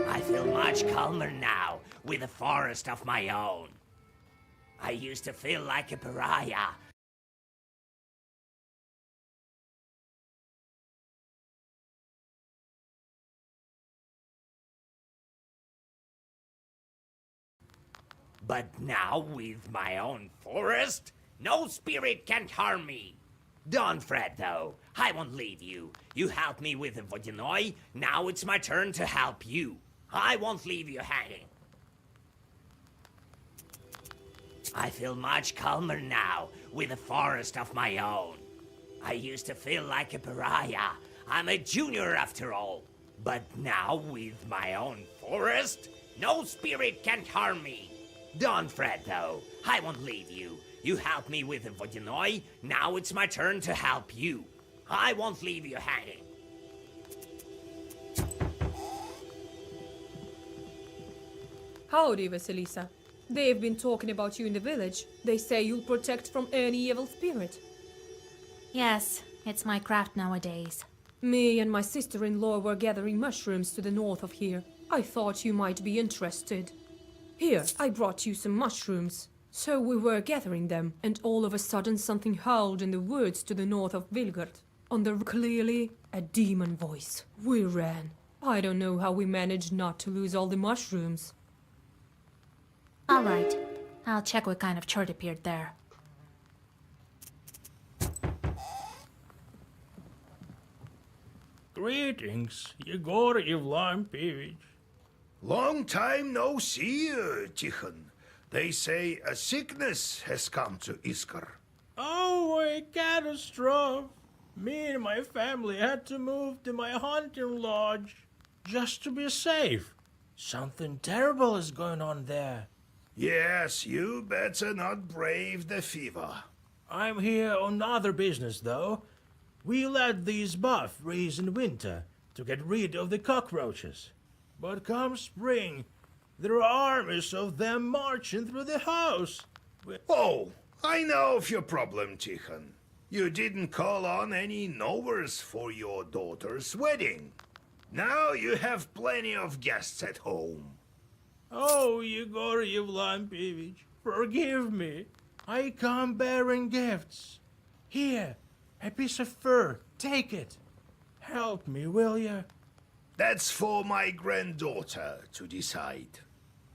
I feel much calmer now, with a forest of my own. I used to feel like a pariah. But now, with my own forest, no spirit can harm me. Don't fret, though. I won't leave you. You helped me with the Vodyanoi. Now it's my turn to help you. I won't leave you hanging. I feel much calmer now, with a forest of my own. I used to feel like a pariah. I'm a junior after all. But now, with my own forest, no spirit can harm me. Don't fret, though. I won't leave you. You helped me with the Vodyanoi. Now it's my turn to help you. I won't leave you hanging. Howdy, Vasilisa. They've been talking about you in the village. They say you'll protect from any evil spirit. Yes, it's my craft nowadays. Me and my sister-in-law were gathering mushrooms to the north of here. I thought you might be interested. Here, I brought you some mushrooms. So we were gathering them, and all of a sudden something howled in the woods to the north of Vilgard. On the clearly a demon voice. We ran. I don't know how we managed not to lose all the mushrooms. All right, I'll check what kind of chart appeared there. Greetings, Yegor Yevlampevich. Long time no see, Tikhon. They say a sickness has come to Iskar. Oh, a catastrophe. Me and my family had to move to my hunting lodge just to be safe. Something terrible is going on there. Yes, you better not brave the fever. I'm here on other business, though. We let these buff raise in winter to get rid of the cockroaches. But come spring, there are armies of them marching through the house. Oh, I know of your problem, Tikhon. You didn't call on any knowers for your daughter's wedding. Now you have plenty of guests at home. Oh, Yegor Yevlampevich, forgive me. I come bearing gifts. Here, a piece of fur, take it. Help me, will you? That's for my granddaughter to decide.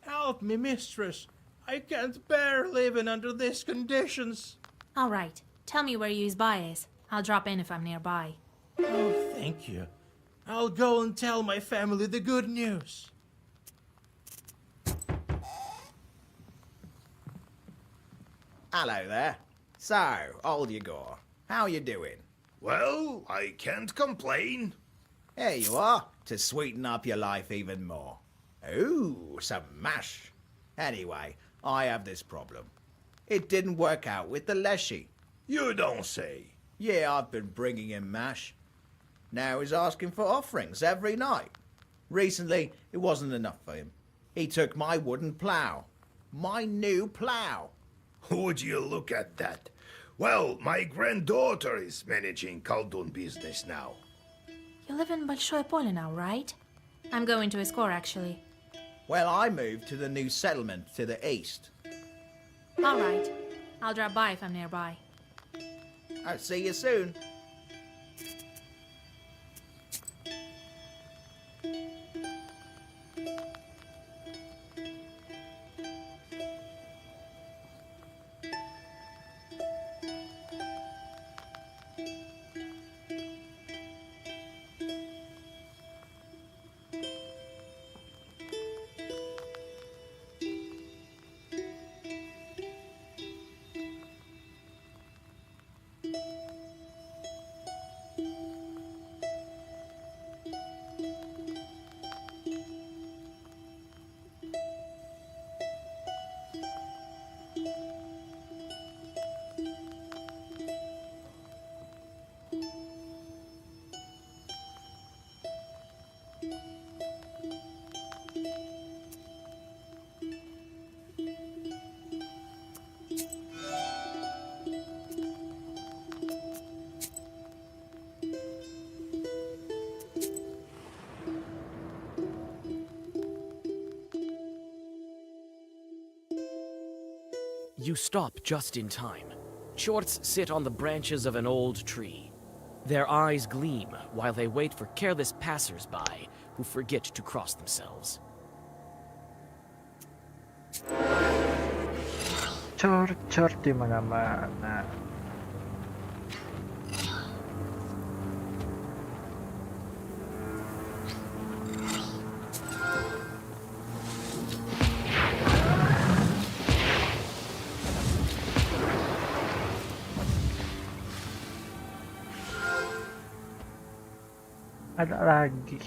Help me, mistress. I can't bear living under these conditions. All right, tell me where you's by is. I'll drop in if I'm nearby. Oh, thank you. I'll go and tell my family the good news. Hello there. So, old Yegor, how you doing? Well, I can't complain. Here you are, to sweeten up your life even more. Ooh, some mash. Anyway, I have this problem. It didn't work out with the Leshy. You don't say. Yeah, I've been bringing him mash. Now he's asking for offerings every night. Recently, it wasn't enough for him. He took my wooden plough. My new plough. Would you look at that? Well, my granddaughter is managing Khaldun business now. You live in Большое Поле now, right? I'm going to Akhir, actually. Well, I moved to the new settlement to the east. All right. I'll drop by if I'm nearby. I'll see you soon. You stop just in time. Shorts sit on the branches of an old tree. Their eyes gleam while they wait for careless passers-by who forget to cross themselves. Cor di mana-mana. Ada lagi.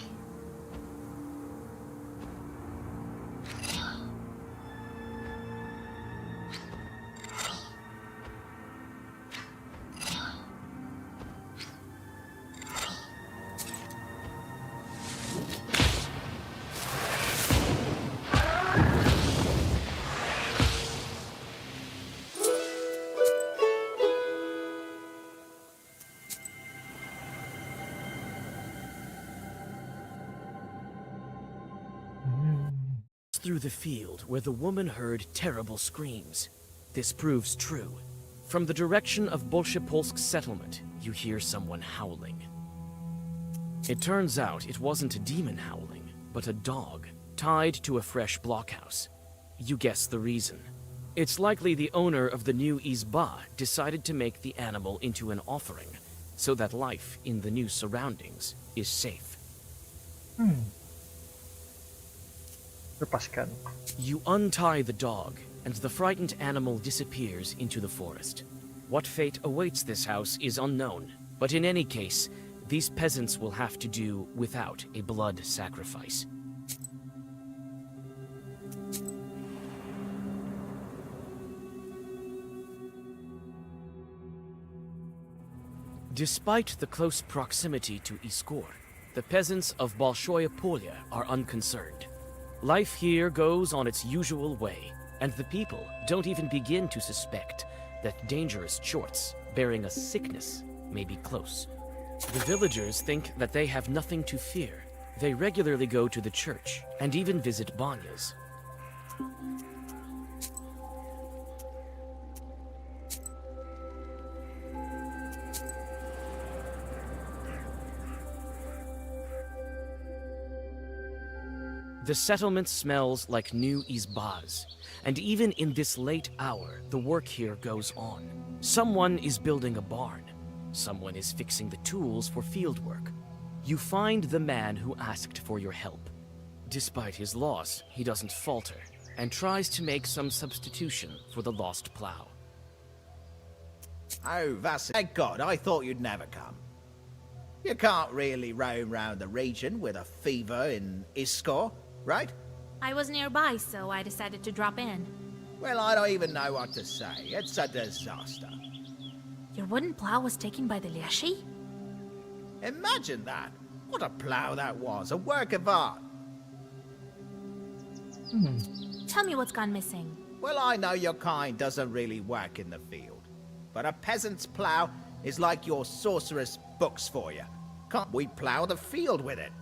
Through the field where the woman heard terrible screams. This proves true. From the direction of Bolshepolsk settlement, you hear someone howling. It turns out it wasn't a demon howling, but a dog, tied to a fresh blockhouse. You guess the reason. It's likely the owner of the new izba decided to make the animal into an offering, so that life in the new surroundings is safe. Lepaskan. You untie the dog, and the frightened animal disappears into the forest. What fate awaits this house is unknown, but in any case, these peasants will have to do without a blood sacrifice. Despite the close proximity to Iskor, the peasants of Bolshoye Polya are unconcerned. Life here goes on its usual way, and the people don't even begin to suspect that dangerous chorts bearing a sickness may be close. The villagers think that they have nothing to fear. They regularly go to the church and even visit banyas. The settlement smells like new izbas, and even in this late hour, the work here goes on. Someone is building a barn. Someone is fixing the tools for fieldwork. You find the man who asked for your help. Despite his loss, he doesn't falter, and tries to make some substitution for the lost plow. Oh, thank God, I thought you'd never come. You can't really roam round the region with a fever in Iskor, right? I was nearby, so I decided to drop in. Well, I don't even know what to say. It's a disaster. Your wooden plow was taken by the Lyashi? Imagine that. What a plow that was. A work of art. Tell me what's gone missing. Well, I know your kind doesn't really work in the field. But a peasant's plow is like your sorceress books for you. Can't we plow the field with it?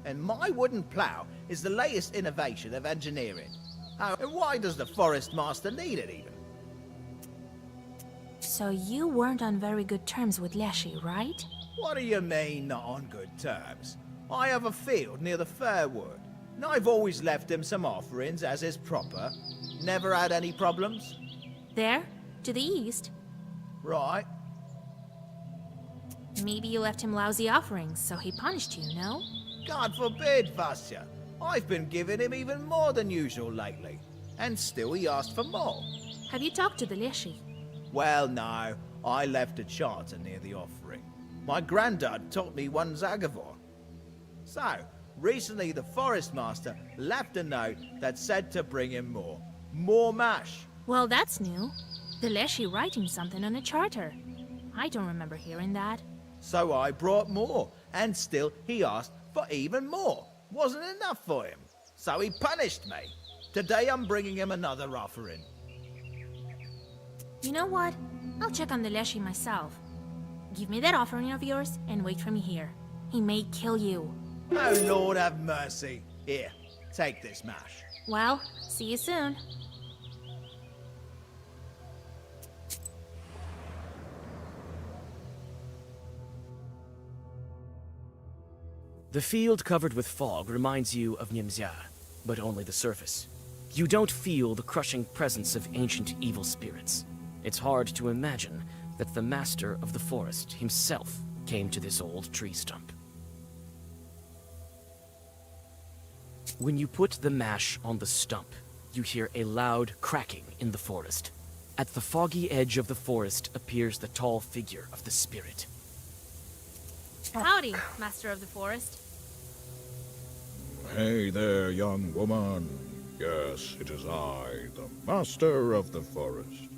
and my wooden plough is the latest innovation of engineering. And why does the Forest Master need it even? So you weren't on very good terms with Leshy, right? What do you mean, not on good terms? I have a field near the Fairwood, and I've always left him some offerings as is proper. Never had any problems. There? To the east? Right. Maybe you left him lousy offerings, so he punished you, no? God forbid, Vasya. I've been giving him even more than usual lately, and still he asked for more. Have you talked to the Leshy? Well, no. I left a charter near the offering. My granddad taught me one Zagavor. So, recently the Forest Master left a note that said to bring him more. More mash. Well, that's new. The Leshy writing something on a charter. I don't remember hearing that. So I brought more, and still he asked for even more. Wasn't enough for him. So he punished me. Today I'm bringing him another offering. You know what? I'll check on the Leshy myself. Give me that offering of yours and wait for me here. He may kill you. Oh, Lord have mercy. Here, take this mash. Well, see you soon. The field covered with fog reminds you of Nimzia, but only the surface. You don't feel the crushing presence of ancient evil spirits. It's hard to imagine that the master of the forest himself came to this old tree stump. When you put the mash on the stump, you hear a loud cracking in the forest. At the foggy edge of the forest appears the tall figure of the spirit. Howdy, Master of the Forest. Hey there, young woman. Yes, it is I, the Master of the Forest.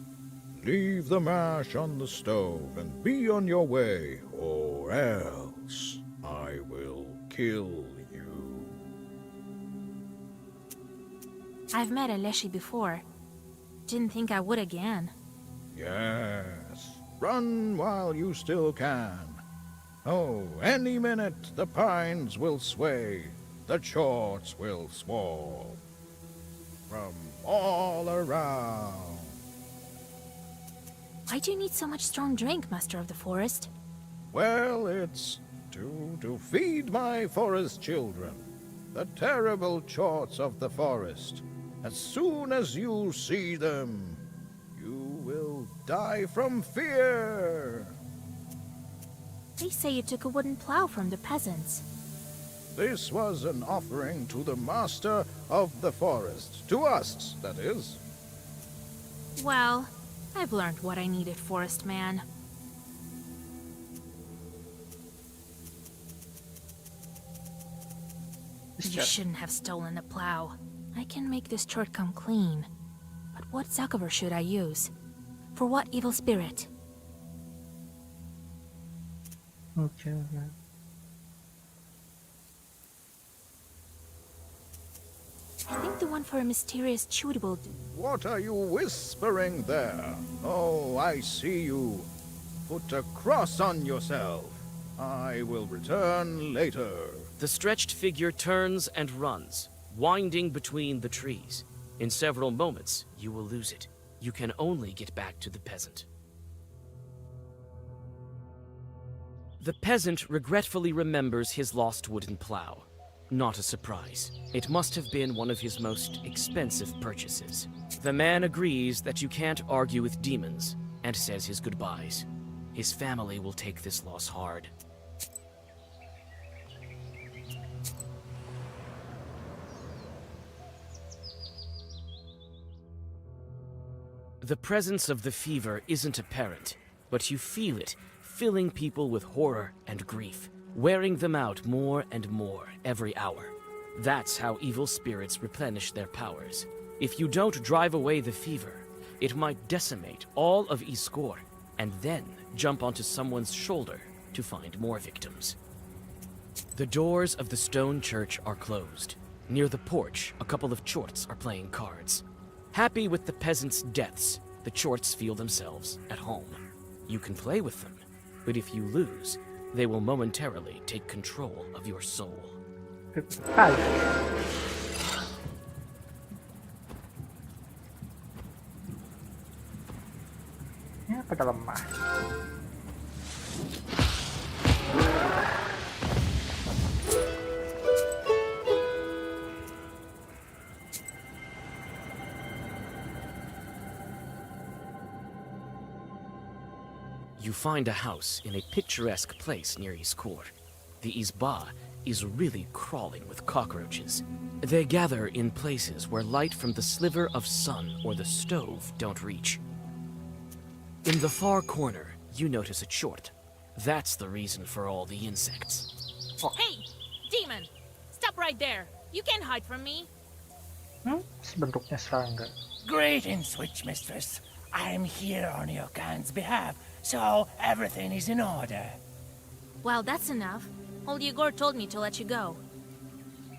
Leave the mash on the stove and be on your way, or else I will kill you. I've met a Leshy before. Didn't think I would again. Yes, run while you still can. Oh, any minute the pines will sway, the chorts will swarm. From all around. Why do you need so much strong drink, Master of the Forest? Well, it's to feed my forest children, the terrible chorts of the forest. As soon as you see them, you will die from fear. They say you took a wooden plow from the peasants. This was an offering to the master of the forest. To us, that is. Well, I've learned what I needed, Forest Man. You shouldn't have stolen the plow. I can make this chart come clean. But what Zagavor should I use? For what evil spirit? Okay, okay. I think the one for a mysterious chewable What are you whispering there? Oh, I see you. Put a cross on yourself. I will return later. The stretched figure turns and runs, winding between the trees. In several moments, you will lose it. You can only get back to the peasant. The peasant regretfully remembers his lost wooden plow. Not a surprise. It must have been one of his most expensive purchases. The man agrees that you can't argue with demons and says his goodbyes. His family will take this loss hard. The presence of the fever isn't apparent, but you feel it, filling people with horror and grief, wearing them out more and more every hour. That's how evil spirits replenish their powers. If you don't drive away the fever, it might decimate all of Iskor, and then jump onto someone's shoulder to find more victims. The doors of the stone church are closed. Near the porch, a couple of chorts are playing cards. Happy with the peasants' deaths, the chorts feel themselves at home. You can play with them, but if you lose, they will momentarily take control of your soul. Balik. Ya, pada lemah. You find a house in a picturesque place near his court. The Izba is really crawling with cockroaches. They gather in places where light from the sliver of sun or the stove don't reach. In the far corner, you notice a chort. That's the reason for all the insects. Hey, demon! Stop right there. You can't hide from me. Bentuknya serangga. Greetings, Witch Mistress. I'm here on your kind's behalf, so everything is in order. Well, that's enough. Old Igor told me to let you go.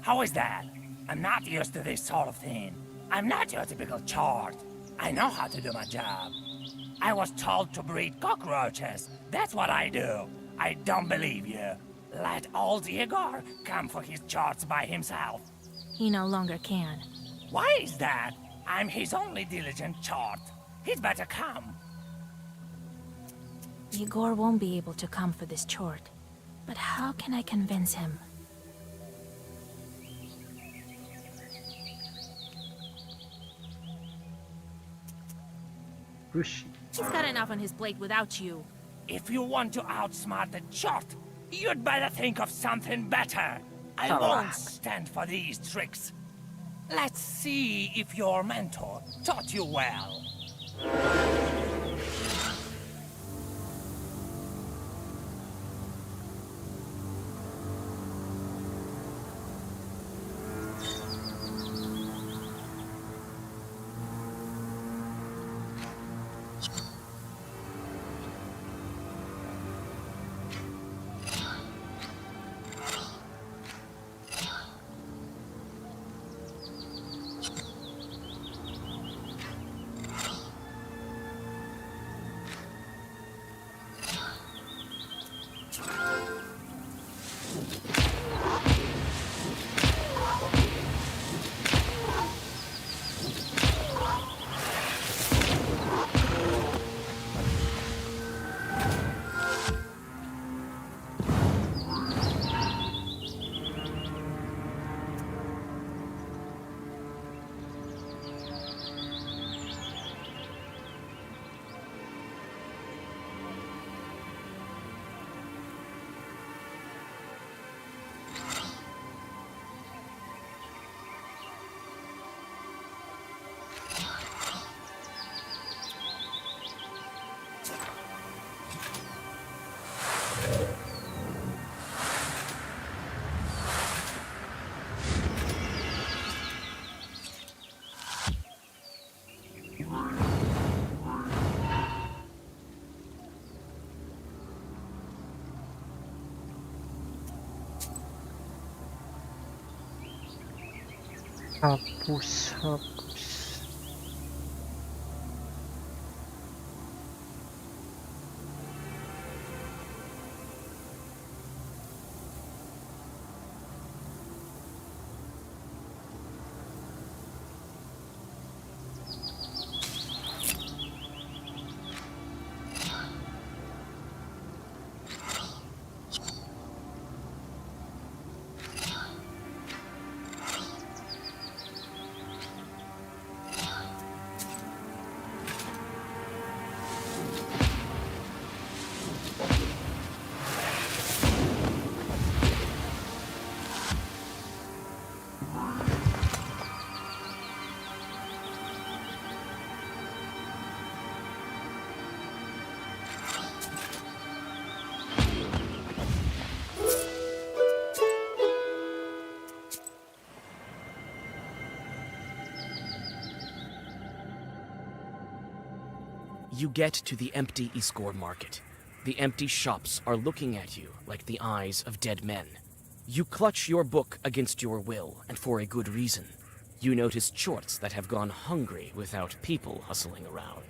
How is that? I'm not used to this sort of thing. I'm not your typical chart. I know how to do my job. I was told to breed cockroaches. That's what I do. I don't believe you. Let old Igor come for his charts by himself. He no longer can. Why is that? I'm his only diligent chart. He'd better come. Igor won't be able to come for this chort. But how can I convince him? Whoosh. He's got enough on his plate without you. If you want to outsmart the chart, you'd better think of something better. I Salah. won't stand for these tricks. Let's see if your mentor taught you well. Hapus, hapus. You get to the empty Iskor market. The empty shops are looking at you like the eyes of dead men. You clutch your book against your will, and for a good reason. You notice chorts that have gone hungry without people hustling around.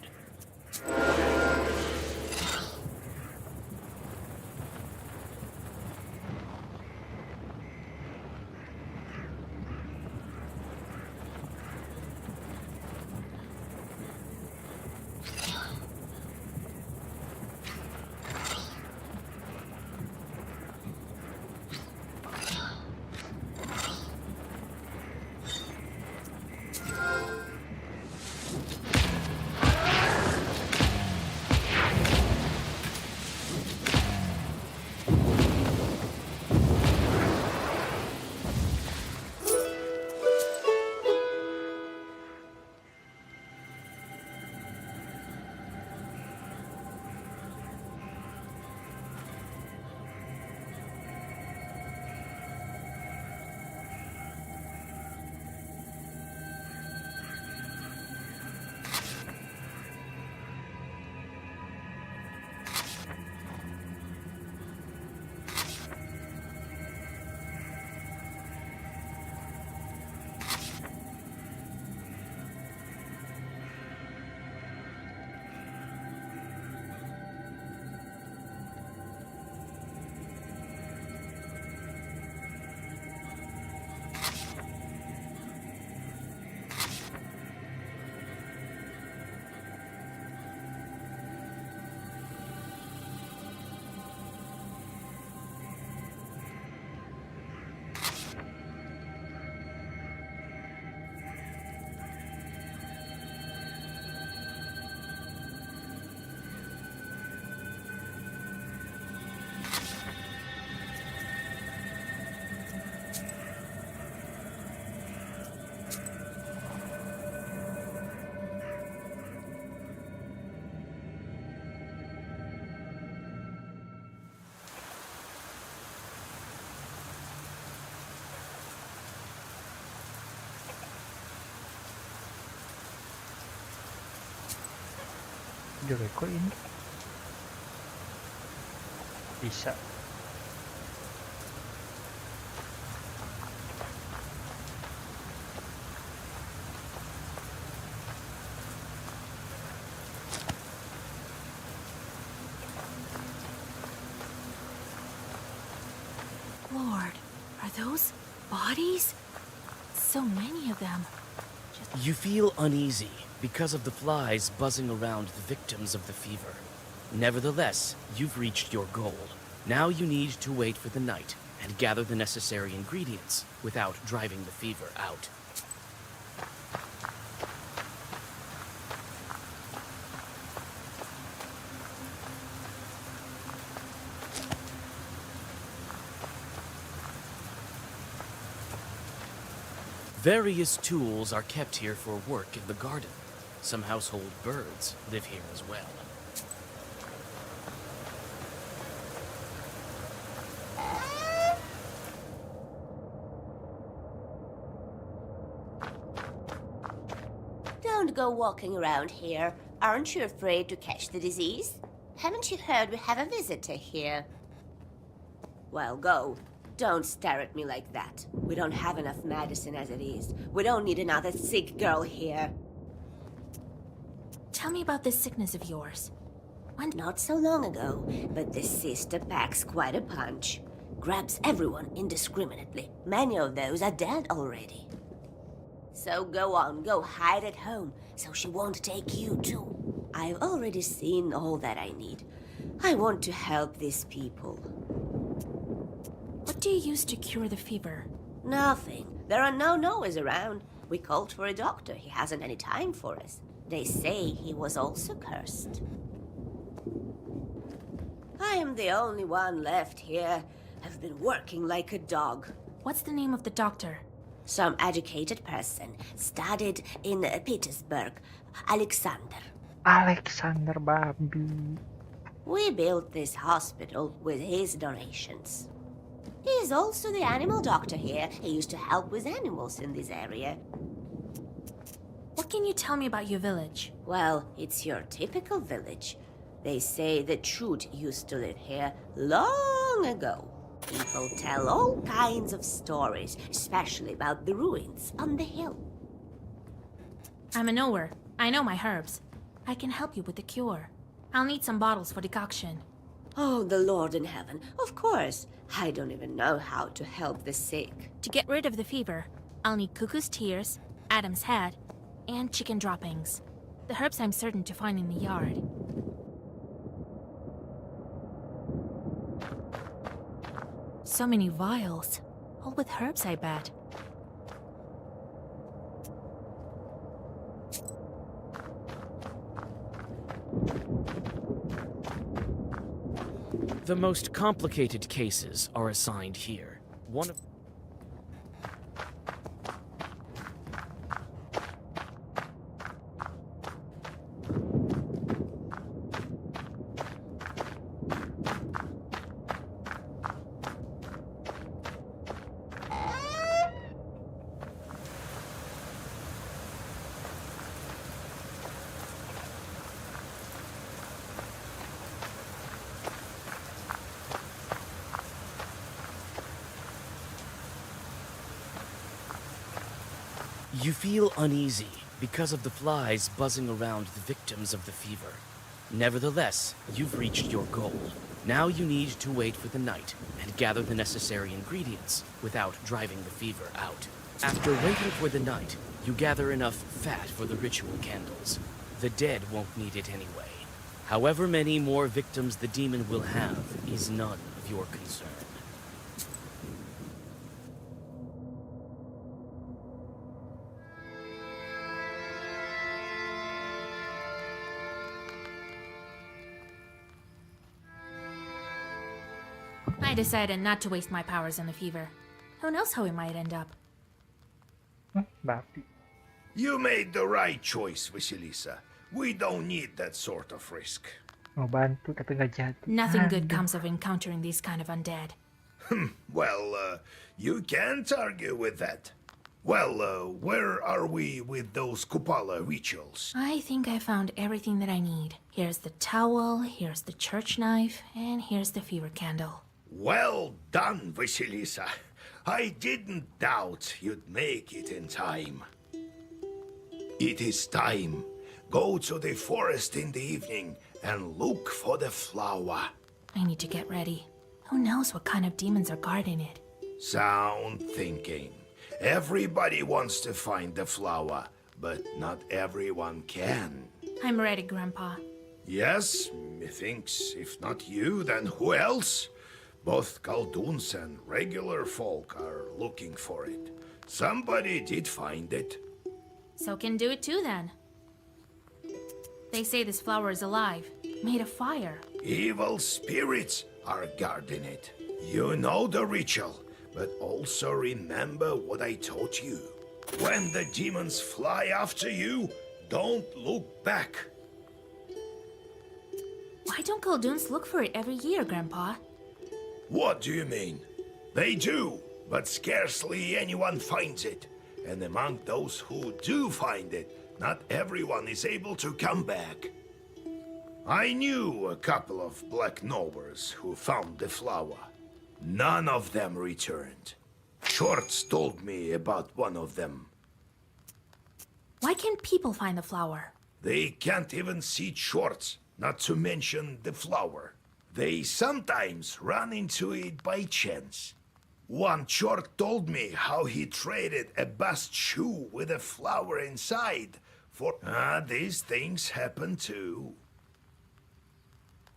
Jericho ini bisa. Lord, are those bodies? So many of them. You feel uneasy because of the flies buzzing around the victims of the fever. Nevertheless, you've reached your goal. Now you need to wait for the night and gather the necessary ingredients without driving the fever out. Various tools are kept here for work in the garden. Some household birds live here as well. Don't go walking around here. Aren't you afraid to catch the disease? Haven't you heard we have a visitor here? Well, go. Don't stare at me like that. We don't have enough medicine as it is. We don't need another sick girl here. Tell me about this sickness of yours. Not so long ago, but this sister packs quite a punch. Grabs everyone indiscriminately. Many of those are dead already. So go on, go hide at home, so she won't take you too. I've already seen all that I need. I want to help these people. What do you use to cure the fever? Nothing. There are no knowers around. We called for a doctor. He hasn't any time for us. They say he was also cursed. I am the only one left here. I've been working like a dog. What's the name of the doctor? Some educated person. Studied in Petersburg. Alexander. Alexander babi. We built this hospital with his donations. He's also the animal doctor here. He used to help with animals in this area. What can you tell me about your village? Well, it's your typical village. They say the Truth used to live here long ago. People tell all kinds of stories, especially about the ruins on the hill. I'm a knower. I know my herbs. I can help you with the cure. I'll need some bottles for decoction. Oh, the Lord in heaven. Of course. I don't even know how to help the sick. To get rid of the fever, I'll need cuckoo's tears, Adam's head, and chicken droppings. The herbs I'm certain to find in the yard. So many vials. All with herbs, I bet. The most complicated cases are assigned here. One of You feel uneasy because of the flies buzzing around the victims of the fever. Nevertheless, you've reached your goal. Now you need to wait for the night and gather the necessary ingredients without driving the fever out. After waiting for the night, you gather enough fat for the ritual candles. The dead won't need it anyway. However many more victims the demon will have is none of your concern. I decided not to waste my powers on the fever. Who knows how we might end up? Babi. You made the right choice, Vasilisa. We don't need that sort of risk. Mau bantu tapi nggak jadi. Nothing good Aduh. comes of encountering these kind of undead. Well, you can't argue with that. Where are we with those Kupala rituals? I think I found everything that I need. Here's the towel, here's the church knife, and here's the fever candle. Well done, Vasilisa. I didn't doubt you'd make it in time. It is time. Go to the forest in the evening and look for the flower. I need to get ready. Who knows what kind of demons are guarding it? Sound thinking. Everybody wants to find the flower, but not everyone can. I'm ready, Grandpa. Yes, methinks if not you, then who else? Both Kalduns and regular folk are looking for it. Somebody did find it. So can do it too, then. They say this flower is alive, made of fire. Evil spirits are guarding it. You know the ritual, but also remember what I taught you. When the demons fly after you, don't look back. Why don't Kalduns look for it every year, Grandpa? What do you mean? They do, but scarcely anyone finds it. And among those who do find it, not everyone is able to come back. I knew a couple of black nobles who found the flower. None of them returned. Shorts told me about one of them. Why can't people find the flower? They can't even see Shorts, not to mention the flower. They sometimes run into it by chance. One short told me how he traded a bast shoe with a flower inside for... these things happen too.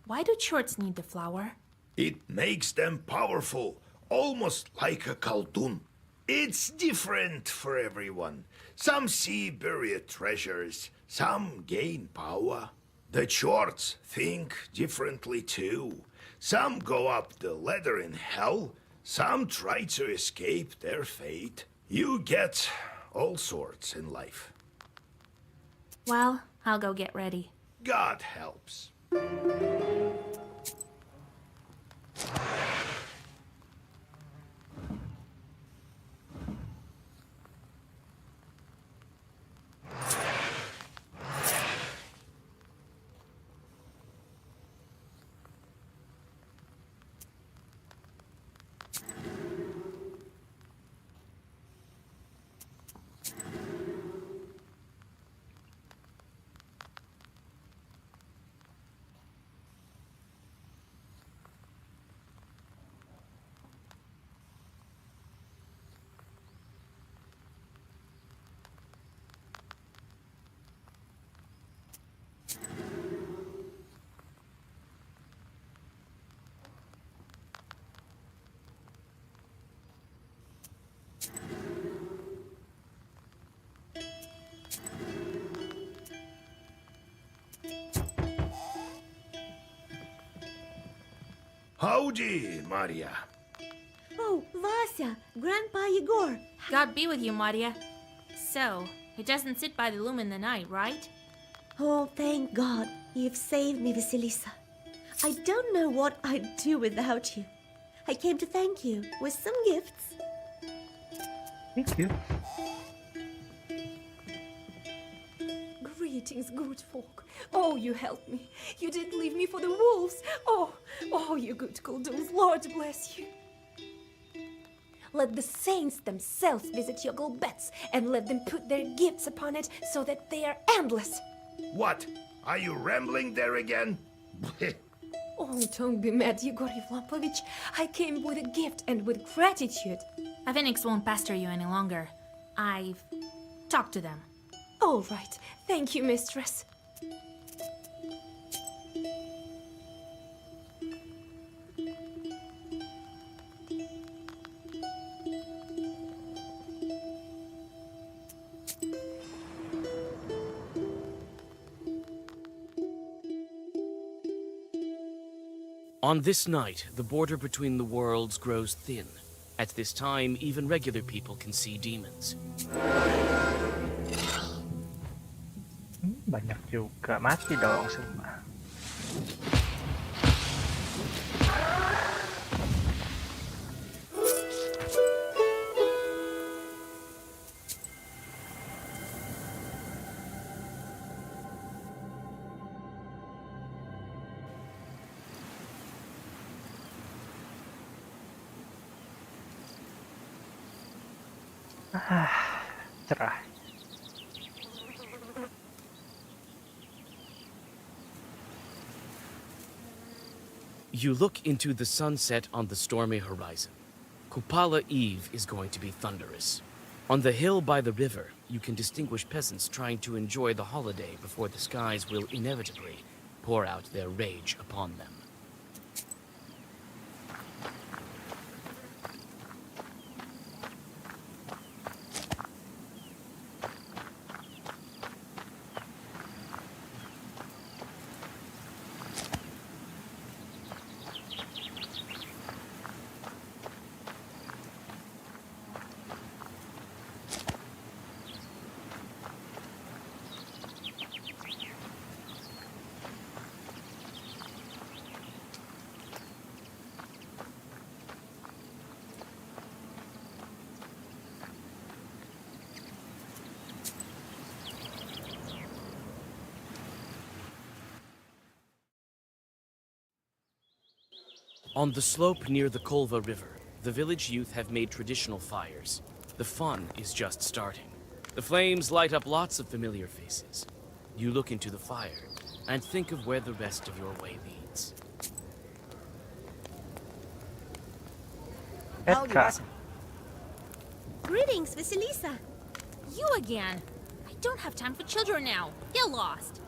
Why do shorts need the flower? It makes them powerful, almost like a Khaldun. It's different for everyone. Some see buried treasures, some gain power. The shorts think differently too. Some go up the ladder in hell, some try to escape their fate. You get all sorts in life. Well, I'll go get ready. God helps. Howdy, Maria. Oh, Vasya, Grandpa Yegor. God be with you, Maria. So, it doesn't sit by the loom in the night, right? Oh, thank God. You've saved me, Vasilisa. I don't know what I'd do without you. I came to thank you with some gifts. Thank you. Greetings, good folk. Oh, you helped me. You didn't leave me for the wolves. Oh, you good Kalduns. Lord bless you. Let the saints themselves visit your beds and let them put their gifts upon it so that they are endless. What? Are you rambling there again? Oh, don't be mad, Yegor Yevlapovich. I came with a gift and with gratitude. Avenix won't pester you any longer. I've talked to them. All right. Thank you, mistress. On this night, the border between the worlds grows thin. At this time, even regular people can see demons. Banyak juga. Mati dong semua. Cerah. You look into the sunset on the stormy horizon. Kupala Eve is going to be thunderous. On the hill by the river, you can distinguish peasants trying to enjoy the holiday before the skies will inevitably pour out their rage upon them. On the slope near the Kolva River, the village youth have made traditional fires. The fun is just starting. The flames light up lots of familiar faces. You look into the fire and think of where the rest of your way leads. Edka. Greetings, Vasilisa. You again! I don't have time for children now. Get lost.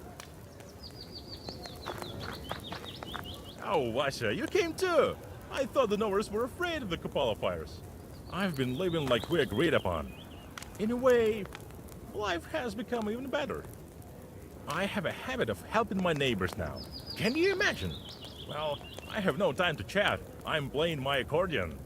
Oh, Washa, you came too! I thought the Knowers were afraid of the Kupala fires. I've been living like we agreed upon. In a way, life has become even better. I have a habit of helping my neighbors now. Can you imagine? Well, I have no time to chat. I'm playing my accordion.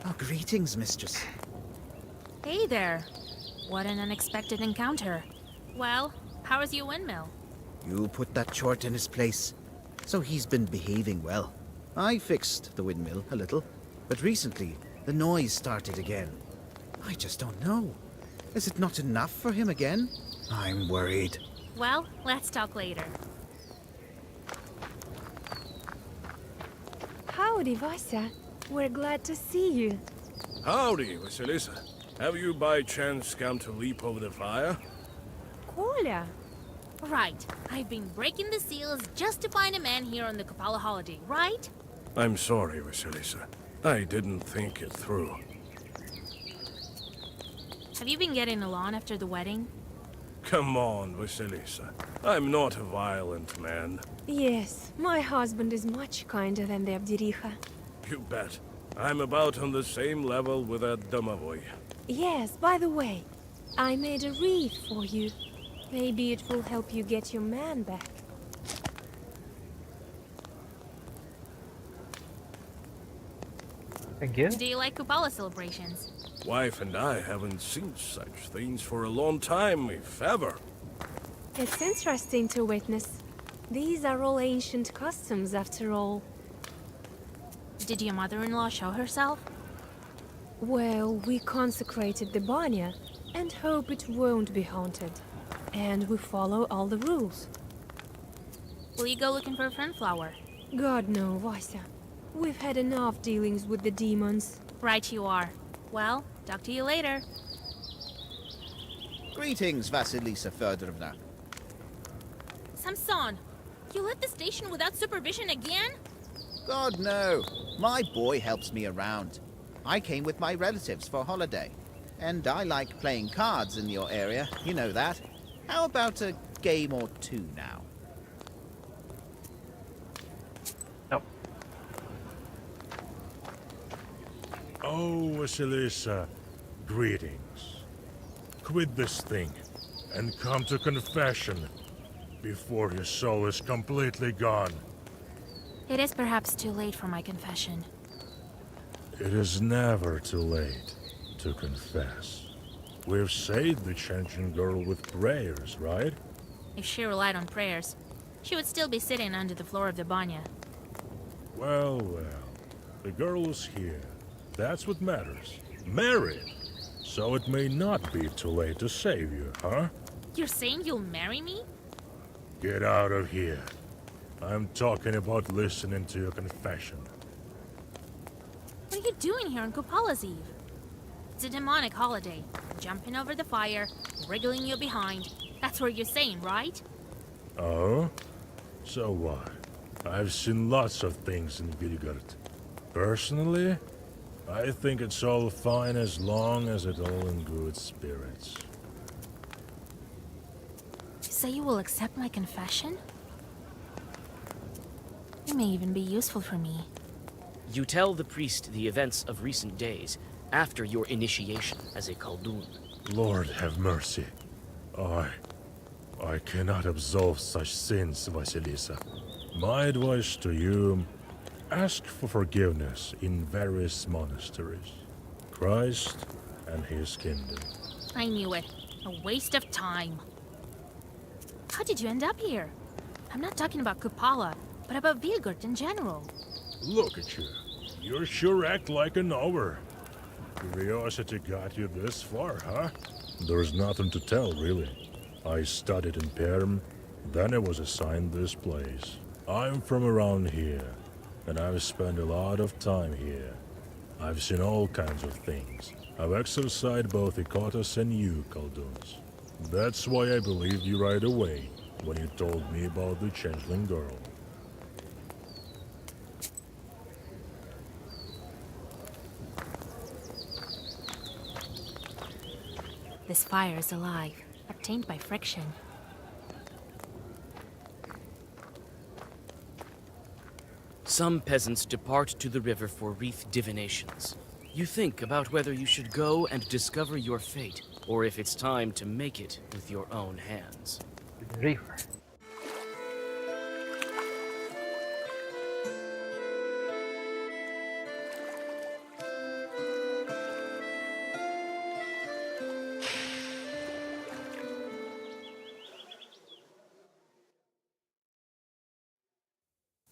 Oh, greetings, mistress. Hey there. What an unexpected encounter. Well, how is your windmill? You put that chort in his place. So he's been behaving well. I fixed the windmill a little, but recently the noise started again. I just don't know. Is it not enough for him again? I'm worried. Well, let's talk later. Howdy, Vasya. We're glad to see you. Howdy, Vasilisa. Have you by chance come to leap over the fire? Kolya. Right. I've been breaking the seals just to find a man here on the Kupala holiday, right? I'm sorry, Vasilisa. I didn't think it through. Have you been getting along after the wedding? Come on, Vasilisa. I'm not a violent man. Yes, my husband is much kinder than the Abdiricha. You bet. I'm about on the same level with that Domovoy. Yes, by the way, I made a wreath for you. Maybe it will help you get your man back. Thank you. Do you like Kupala celebrations? Wife and I haven't seen such things for a long time, if ever. It's interesting to witness. These are all ancient customs, after all. Did your mother-in-law show herself? Well, we consecrated the banya and hope it won't be haunted. And we follow all the rules. Will you go looking for a fernflower? God no, Vasya. We've had enough dealings with the demons. Right you are. Well, talk to you later. Greetings, Vasilisa Fedorovna. Samson, you left the station without supervision again? God, no. My boy helps me around. I came with my relatives for holiday. And I like playing cards in your area, you know that. How about a game or two now? Nope. Oh, Vasilisa, greetings. Quit this thing and come to confession before your soul is completely gone. It is perhaps too late for my confession. It is never too late to confess. We've saved the Chechen girl with prayers, right? If she relied on prayers, she would still be sitting under the floor of the banya. Well, well. The girl is here. That's what matters. Married. So it may not be too late to save you, huh? You're saying you'll marry me? Get out of here. I'm talking about listening to your confession. What are you doing here on Kupala's Eve? It's a demonic holiday. Jumping over the fire, wriggling you behind. That's what you're saying, right? Oh? So what? I've seen lots of things in Vilgard. Personally, I think it's all fine as long as it's all in good spirits. You say you will accept my confession? It may even be useful for me. You tell the priest the events of recent days after your initiation as a Khaldun. Lord have mercy. I cannot absolve such sins, Vasilisa. My advice to you, ask for forgiveness in various monasteries. Christ and his kingdom. I knew it. A waste of time. How did you end up here? I'm not talking about Kupala, but about Vilgard in general. Look at you. You sure act like a knower. Curiosity got you this far, huh? There's nothing to tell, really. I studied in Perm, then I was assigned this place. I'm from around here, and I've spent a lot of time here. I've seen all kinds of things. I've exercised both Ikotas and you, Khalduns. That's why I believed you right away when you told me about the changeling girl. This fire is alive, obtained by friction. Some peasants depart to the river for wreath divinations. You think about whether you should go and discover your fate, or if it's time to make it with your own hands. The river.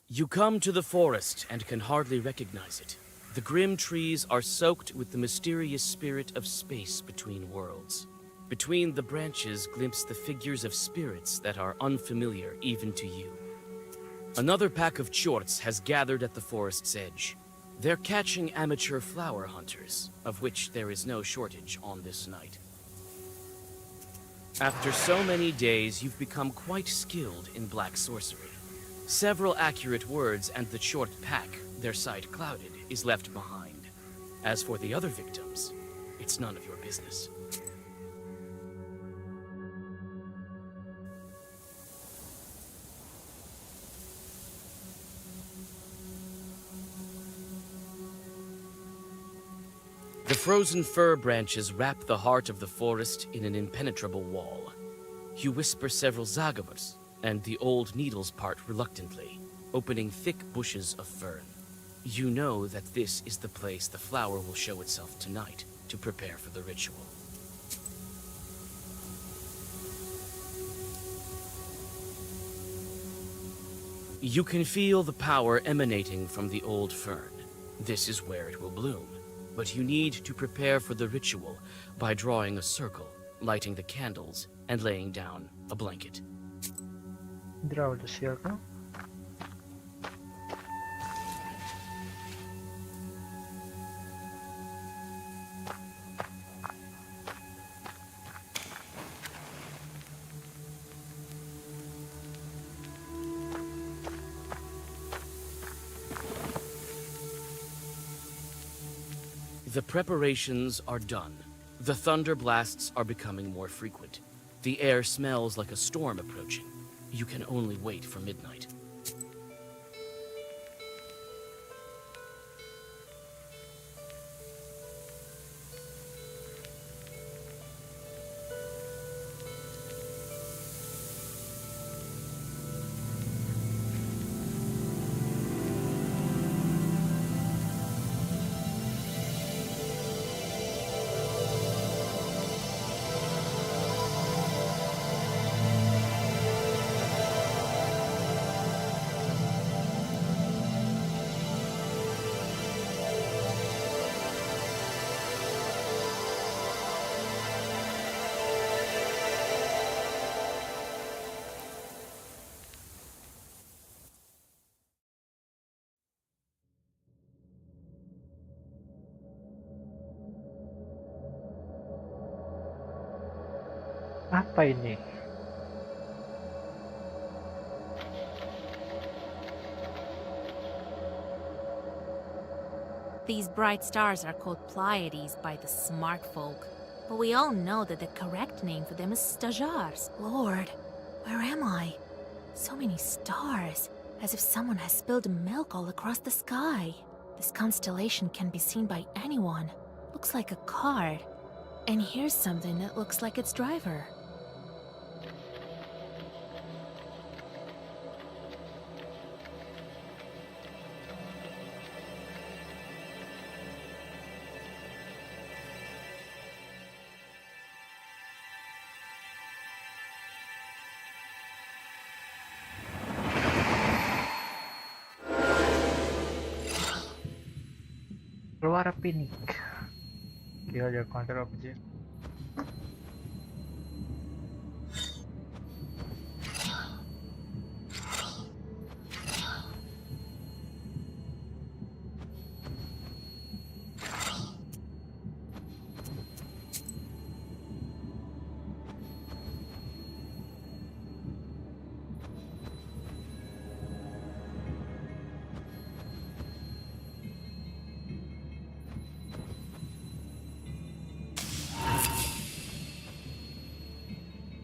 You come to the forest and can hardly recognize it. The grim trees are soaked with the mysterious spirit of space between worlds. Between the branches glimpse the figures of spirits that are unfamiliar even to you. Another pack of chorts has gathered at the forest's edge. They're catching amateur flower hunters, of which there is no shortage on this night. After so many days, you've become quite skilled in black sorcery. Several accurate words and the short pack, their sight clouded, is left behind. As for the other victims, it's none of your business. The frozen fir branches wrap the heart of the forest in an impenetrable wall. You whisper several zagavars, and the old needles part reluctantly, opening thick bushes of fern. You know that this is the place the flower will show itself tonight to prepare for the ritual. You can feel the power emanating from the old fern. This is where it will bloom, but you need to prepare for the ritual by drawing a circle, lighting the candles, and laying down a blanket. Draw the circle. The preparations are done. The thunder blasts are becoming more frequent. The air smells like a storm approaching. You can only wait for midnight. Apa ini? These bright stars are called Pleiades by the smart folk. But we all know that the correct name for them is Stajars. Lord, where am I? So many stars, as if someone has spilled milk all across the sky. This constellation can be seen by anyone. Looks like a card. And here's something that looks like its driver. Keluar pinik. Kill your counter object.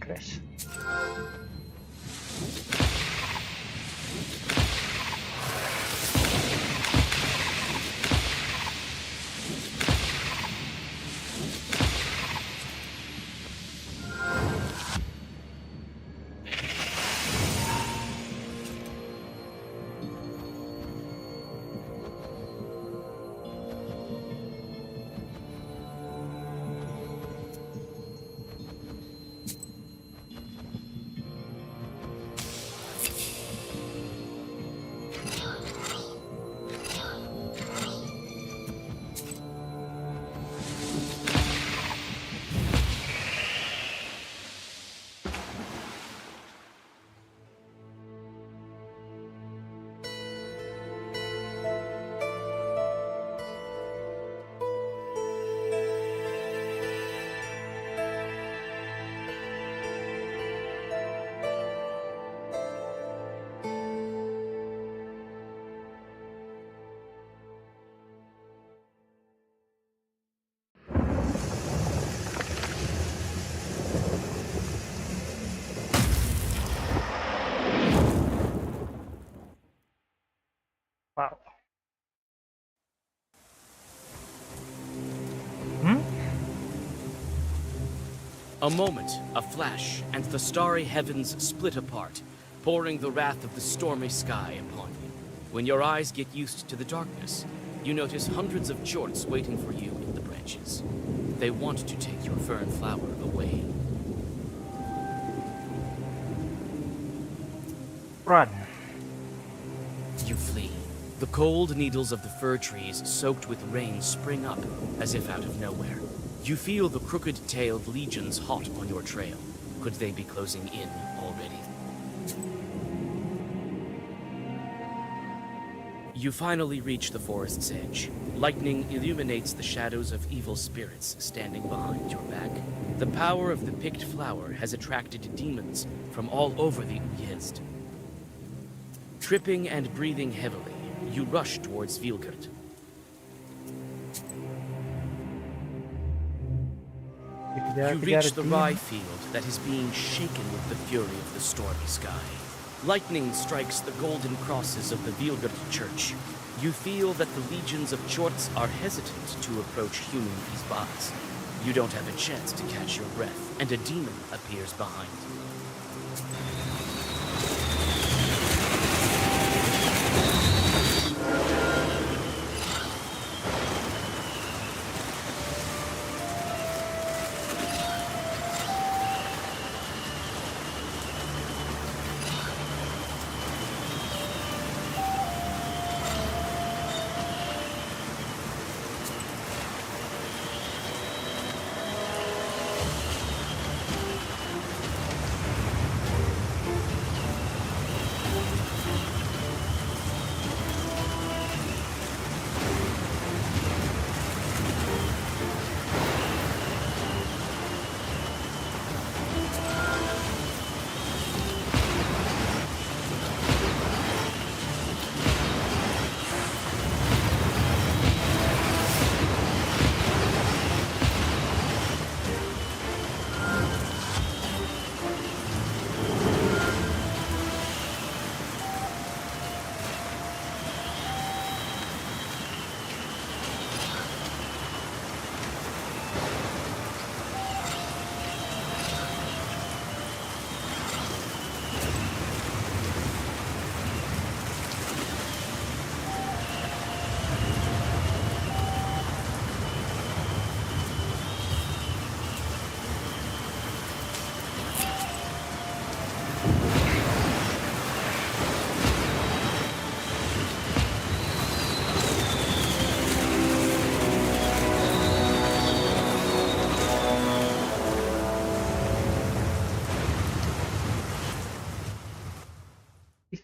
Crash. Wow. A moment, a flash, and the starry heavens split apart, pouring the wrath of the stormy sky upon you. When your eyes get used to the darkness, you notice hundreds of jorts waiting for you in the branches. They want to take your fern flower away. Run. You flee. The cold needles of the fir trees soaked with rain spring up, as if out of nowhere. You feel the crooked-tailed legions hot on your trail. Could they be closing in already? You finally reach the forest's edge. Lightning illuminates the shadows of evil spirits standing behind your back. The power of the picked flower has attracted demons from all over the Uyezd. Tripping and breathing heavily, you rush towards Vilgert. You reach the rye field that is being shaken with the fury of the stormy sky. Lightning strikes the golden crosses of the Vilgert church. You feel that the legions of Chorts are hesitant to approach human Izbaz. You don't have a chance to catch your breath, and a demon appears behind you.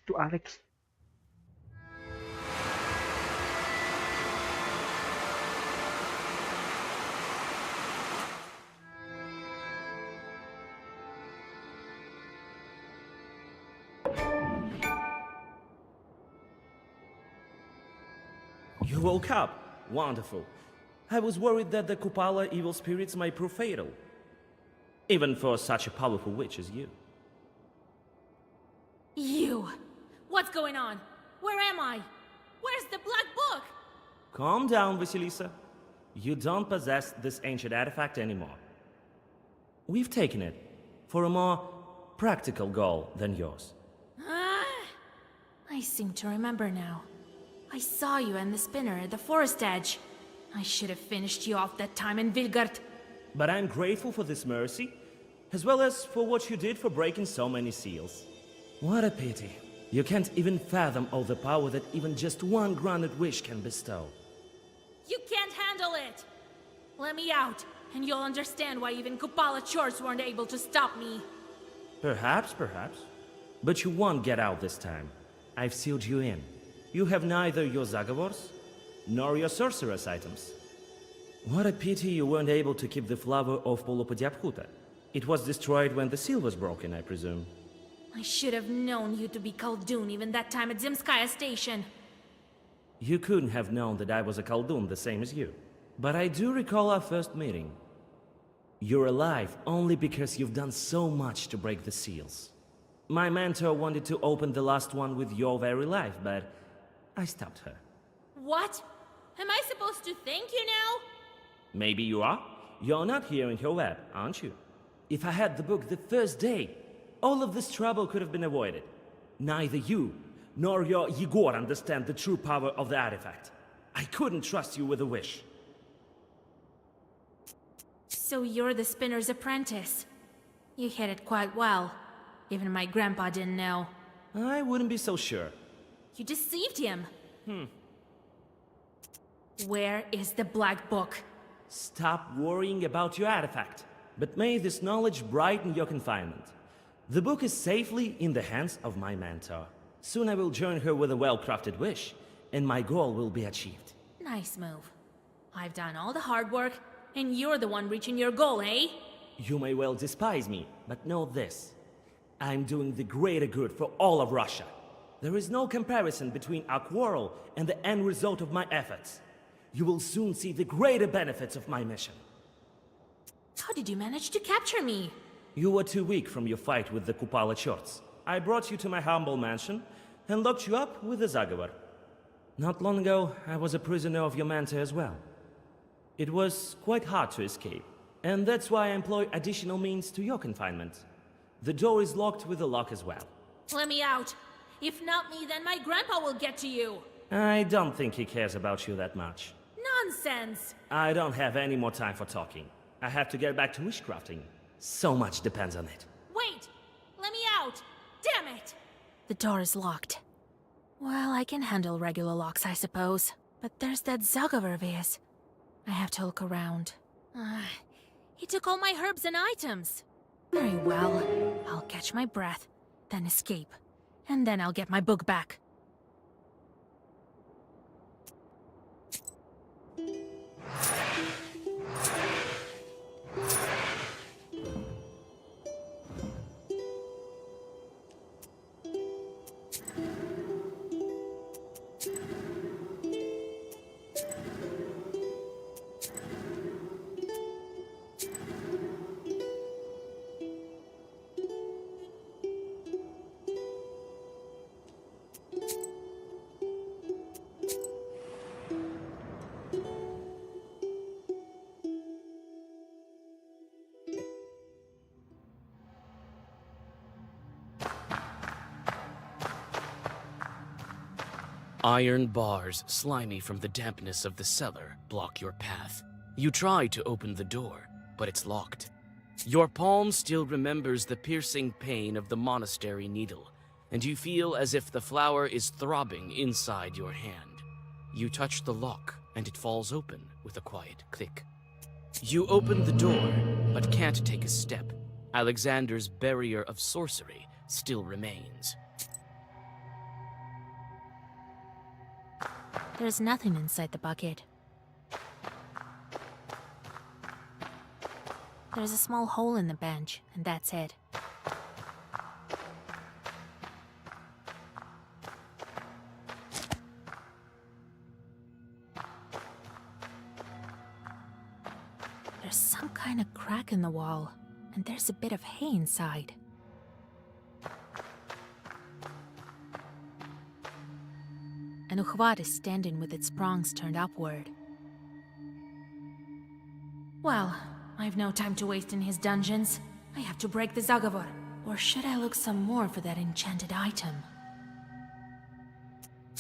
to Alex. You woke up. Wonderful. I was worried that the Kupala evil spirits might prove fatal. Even for such a powerful witch as you. You! What's going on? Where am I? Where's the Black Book? Calm down, Vasilisa. You don't possess this ancient artifact anymore. We've taken it for a more practical goal than yours. I seem to remember now. I saw you and the spinner at the forest edge. I should have finished you off that time in Vilgard. But I'm grateful for this mercy, as well as for what you did for breaking so many seals. What a pity. You can't even fathom all the power that even just one granted wish can bestow. You can't handle it! Let me out, and you'll understand why even Kupala chores weren't able to stop me. Perhaps. But you won't get out this time. I've sealed you in. You have neither your Zagavors, nor your sorceress items. What a pity you weren't able to keep the flower of Polopodiaphuta. It was destroyed when the seal was broken, I presume. I should have known you to be Khaldun even that time at Zemskaya Station. You couldn't have known that I was a Khaldun the same as you. But I do recall our first meeting. You're alive only because you've done so much to break the seals. My mentor wanted to open the last one with your very life, but I stopped her. What? Am I supposed to thank you now? Maybe you are. You're not here in her web, aren't you? If I had the book the first day, all of this trouble could have been avoided. Neither you nor your Yegor understand the true power of the artifact. I couldn't trust you with a wish. So you're the spinner's apprentice. You hid it quite well. Even my grandpa didn't know. I wouldn't be so sure. You deceived him. Where is the Black Book? Stop worrying about your artifact. But may this knowledge brighten your confinement. The book is safely in the hands of my mentor. Soon I will join her with a well-crafted wish, and my goal will be achieved. Nice move. I've done all the hard work, and you're the one reaching your goal, eh? You may well despise me, but know this. I'm doing the greater good for all of Russia. There is no comparison between our quarrel and the end result of my efforts. You will soon see the greater benefits of my mission. How did you manage to capture me? You were too weak from your fight with the Kupala Chorts. I brought you to my humble mansion and locked you up with the Zagavar. Not long ago, I was a prisoner of your mentor as well. It was quite hard to escape, and that's why I employ additional means to your confinement. The door is locked with a lock as well. Let me out. If not me, then my grandpa will get to you. I don't think he cares about you that much. Nonsense! I don't have any more time for talking. I have to get back to wishcrafting. So much depends on it. Wait! Let me out! Damn it! The door is locked. Well, I can handle regular locks, I suppose. But there's that Zagavar of his. I have to look around. He took all my herbs and items. Very well. I'll catch my breath, then escape. And then I'll get my book back. Iron bars, slimy from the dampness of the cellar, block your path. You try to open the door, but it's locked. Your palm still remembers the piercing pain of the monastery needle, and you feel as if the flower is throbbing inside your hand. You touch the lock, and it falls open with a quiet click. You open the door, but can't take a step. Alexander's barrier of sorcery still remains. There's nothing inside the bucket. There's a small hole in the bench, and that's it. There's some kind of crack in the wall, and there's a bit of hay inside. An uchwat is standing with its prongs turned upward. Well, I've no time to waste in his dungeons. I have to break the Zagavor. Or should I look some more for that enchanted item?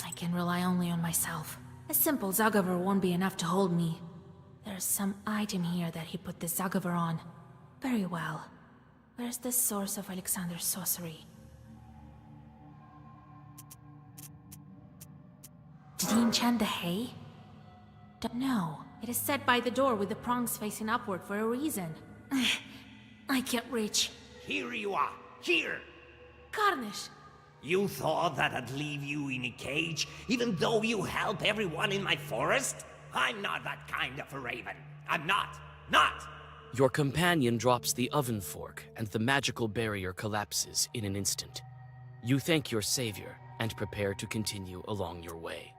I can rely only on myself. A simple Zagavor won't be enough to hold me. There's some item here that he put the Zagavor on. Very well. Where's the source of Alexander's sorcery? Did he enchant the hay? Don't know. It is set by the door with the prongs facing upward for a reason. I can't reach. Here you are. Here. Carnish! You thought that I'd leave you in a cage, even though you help everyone in my forest? I'm not that kind of a raven. I'm not. Not! Your companion drops the oven fork, and the magical barrier collapses in an instant. You thank your savior, and prepare to continue along your way.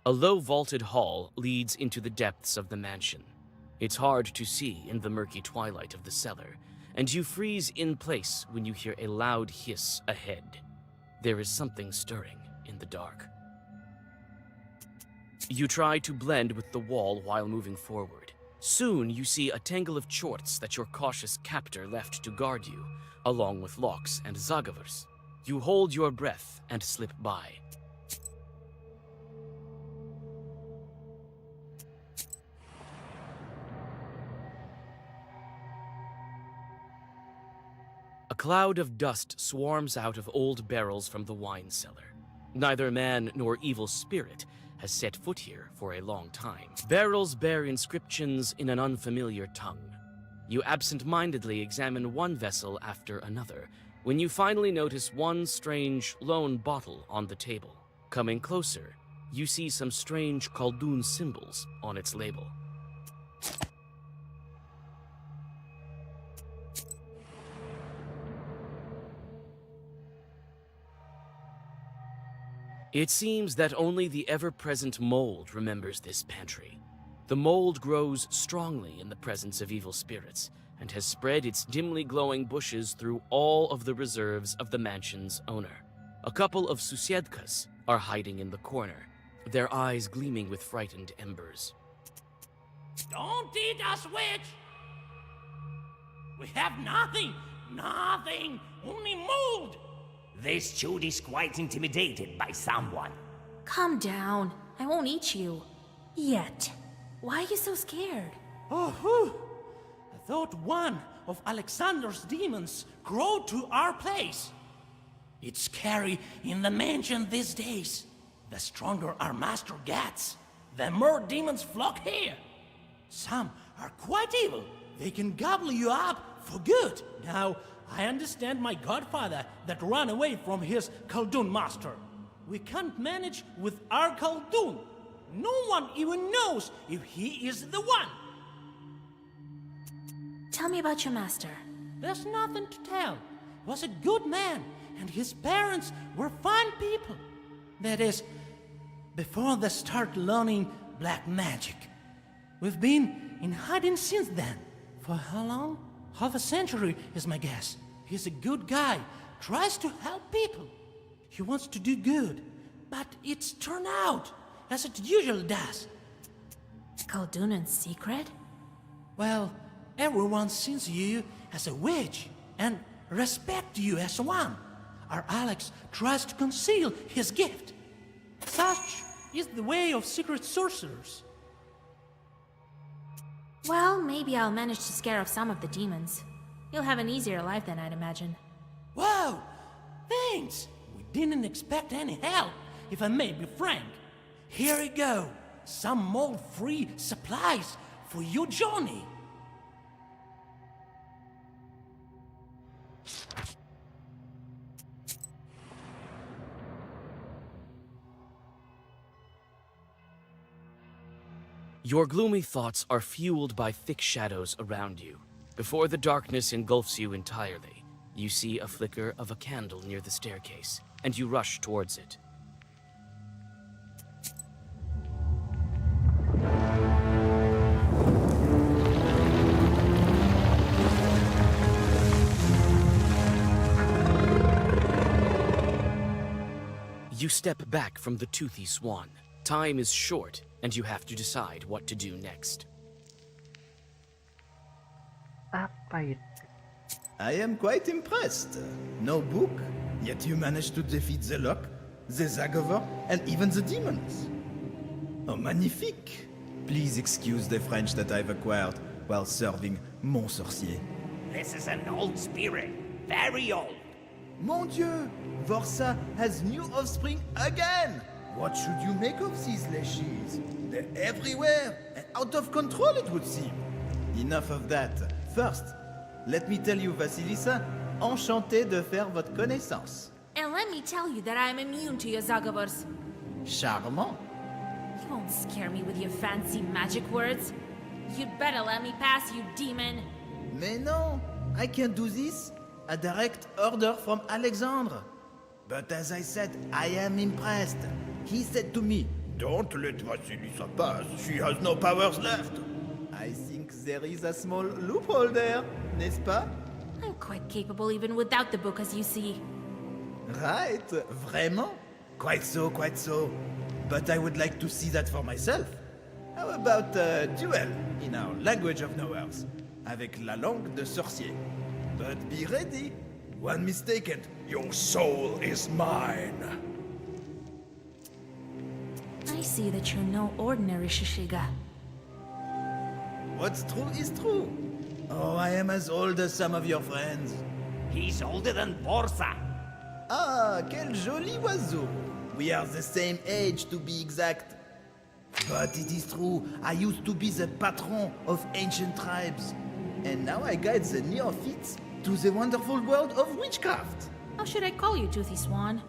A low vaulted hall leads into the depths of the mansion. It's hard to see in the murky twilight of the cellar, and you freeze in place when you hear a loud hiss ahead. There is something stirring in the dark. You try to blend with the wall while moving forward. Soon you see a tangle of chorts that your cautious captor left to guard you, along with locks and zagavers. You hold your breath and slip by. A cloud of dust swarms out of old barrels from the wine cellar. Neither man nor evil spirit has set foot here for a long time. Barrels bear inscriptions in an unfamiliar tongue. You absent-mindedly examine one vessel after another, when you finally notice one strange, lone bottle on the table. Coming closer, you see some strange Khaldun symbols on its label. It seems that only the ever-present mold remembers this pantry. The mold grows strongly in the presence of evil spirits, and has spread its dimly glowing bushes through all of the reserves of the mansion's owner. A couple of susiedkas are hiding in the corner, their eyes gleaming with frightened embers. Don't eat us, witch! We have nothing! Nothing! Only mold! This chud is quite intimidated by someone. Calm down. I won't eat you. Yet. Why are you so scared? Oh, whew. I thought one of Alexander's demons crawled to our place. It's scary in the mansion these days. The stronger our master gets, the more demons flock here. Some are quite evil. They can gobble you up for good. Now, I understand my godfather that ran away from his Khaldun master. We can't manage with our Khaldun. No one even knows if he is the one. Tell me about your master. There's nothing to tell. He was a good man, and his parents were fine people. That is, before they start learning black magic. We've been in hiding since then. For how long? Half a century is my guess. He's a good guy, tries to help people. He wants to do good, but it's turned out, as it usually does. Khaldun's secret? Well, everyone sees you as a witch, and respect you as one. Our Alex tries to conceal his gift. Such is the way of secret sorcerers. Well, maybe I'll manage to scare off some of the demons. You'll have an easier life than I'd imagine. Whoa! Thanks! We didn't expect any help, if I may be frank. Here you go. Some mold-free supplies for your journey. Your gloomy thoughts are fueled by thick shadows around you. Before the darkness engulfs you entirely, you see a flicker of a candle near the staircase, and you rush towards it. You step back from the toothy swan. Time is short, and you have to decide what to do next. Apa itu? I am quite impressed. No book, yet you managed to defeat the Lock, the Zagover, and even the demons. Oh, magnifique! Please excuse the French that I've acquired while serving Mon Sorcier. This is an old spirit. Very old. Mon Dieu! Vorsa has new offspring again! What should you make of these leashes? They're everywhere, and out of control it would seem. Enough of that. First, let me tell you, Vasilisa, enchanté de faire votre connaissance. And let me tell you that I'm immune to your Zagabers. Charmant. You won't scare me with your fancy magic words. You'd better let me pass, you demon. Mais non, I can't do this. A direct order from Alexandre. But as I said, I am impressed. He said to me, "Don't let Vasilisa pass. She has no powers left." I think there is a small loophole there, n'est-ce pas? I'm quite capable even without the book, as you see. Right, vraiment? Quite so, quite so. But I would like to see that for myself. How about a duel in our language of nowheres, avec la langue de sorcier? But be ready. One mistake and your soul is mine. I see that you're no ordinary Shishiga. What's true is true. Oh, I am as old as some of your friends. He's older than Borsa. Ah, quel joli oiseau. We are the same age, to be exact. But it is true, I used to be the patron of ancient tribes. And now I guide the neophytes to the wonderful world of witchcraft. How should I call you, Toothy Swan?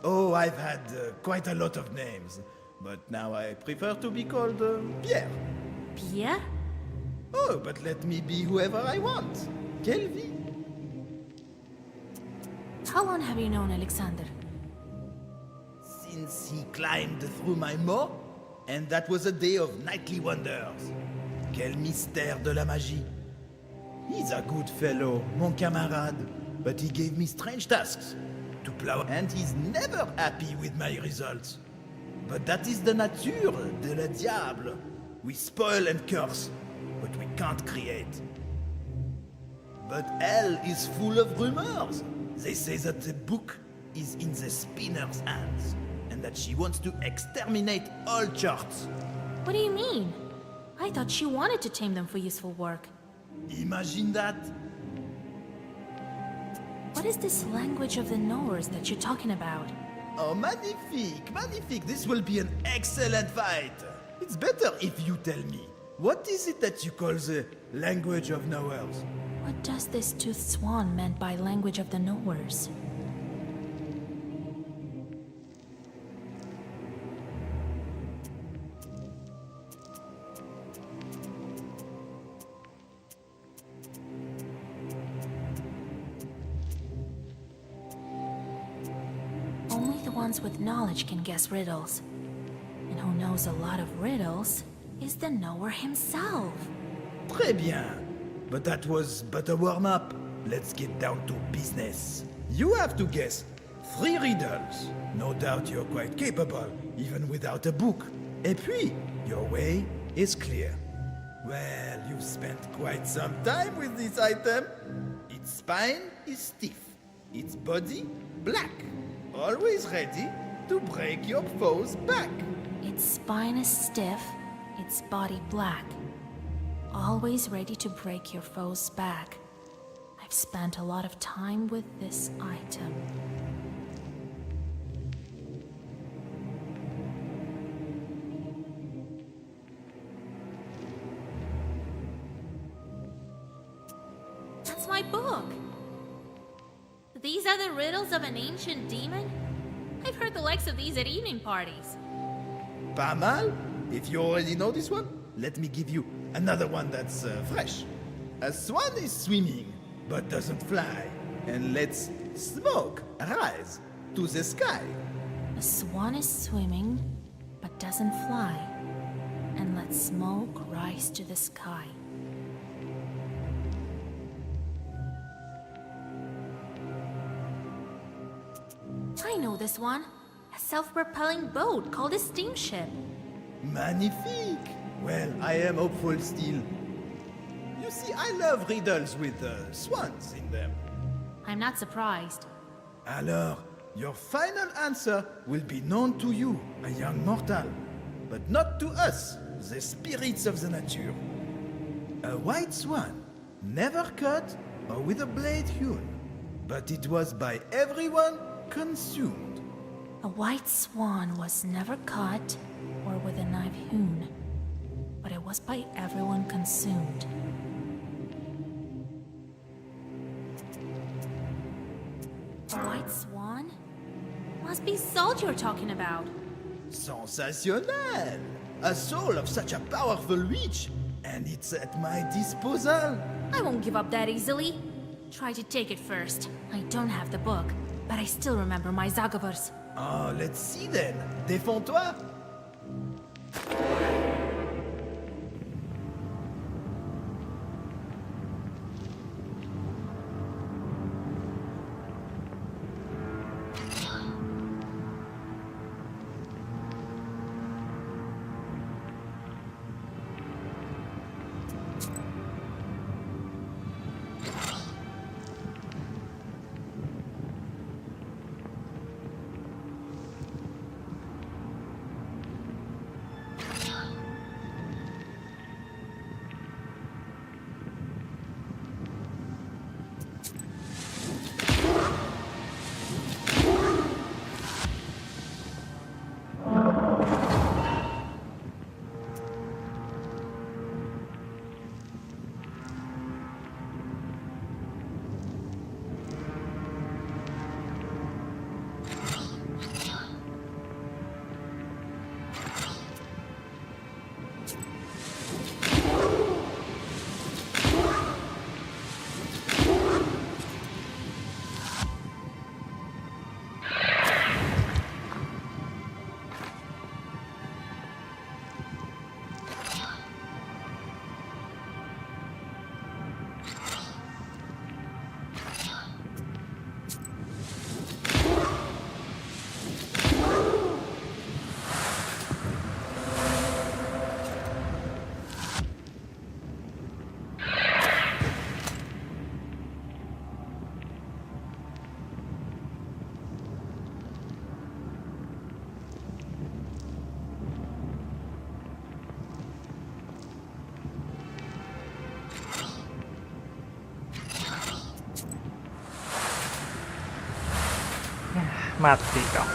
Oh, I've had quite a lot of names. But now I prefer to be called Pierre. Pierre? Oh, but let me be whoever I want. Quelle vie? How long have you known Alexander? Since he climbed through my moat, and that was a day of nightly wonders. Quel mystère de la magie. He's a good fellow, mon camarade, but he gave me strange tasks to plow, and he's never happy with my results. But that is the nature de le diable. We spoil and curse, but we can't create. But hell is full of rumors. They say that the book is in the spinner's hands, and that she wants to exterminate all charts. What do you mean? I thought she wanted to tame them for useful work. Imagine that. What is this language of the knowers that you're talking about? Oh, magnifique, magnifique. This will be an excellent fight. It's better if you tell me. What is it that you call the language of knowers? What does this toothed swan meant by language of the knowers? Only the ones with knowledge can guess riddles. And who knows a lot of riddles is the knower himself. Très bien. But that was but a warm-up. Let's get down to business. You have to guess 3 riddles. No doubt you're quite capable, even without a book. Et puis, your way is clear. Well, you've spent quite some time with this item. Its spine is stiff. Its body, black. Always ready to break your foe's back. Its spine is stiff, its body black. Always ready to break your foe's back. I've spent a lot of time with this item. That's my book! These are the riddles of an ancient demon? I've heard the likes of these at evening parties. Pas mal? If you already know this one, let me give you another one that's fresh. A swan is swimming, but doesn't fly, and lets smoke rise to the sky. A swan is swimming, but doesn't fly, and lets smoke rise to the sky. I know this one. A self-propelling boat called a steamship. Magnifique! Well, I am hopeful still. You see, I love riddles with swans in them. I'm not surprised. Alors, your final answer will be known to you, a young mortal, but not to us, the spirits of the nature. A white swan, never cut or with a blade hewn, but it was by everyone consumed. A white swan was never caught or with a knife hewn, but it was by everyone consumed. A white swan? Must be salt you're talking about. Sensational! A soul of such a powerful witch, and it's at my disposal. I won't give up that easily. Try to take it first. I don't have the book, but I still remember my Zagavers. Oh, let's see then. Défends-toi! Mati kau.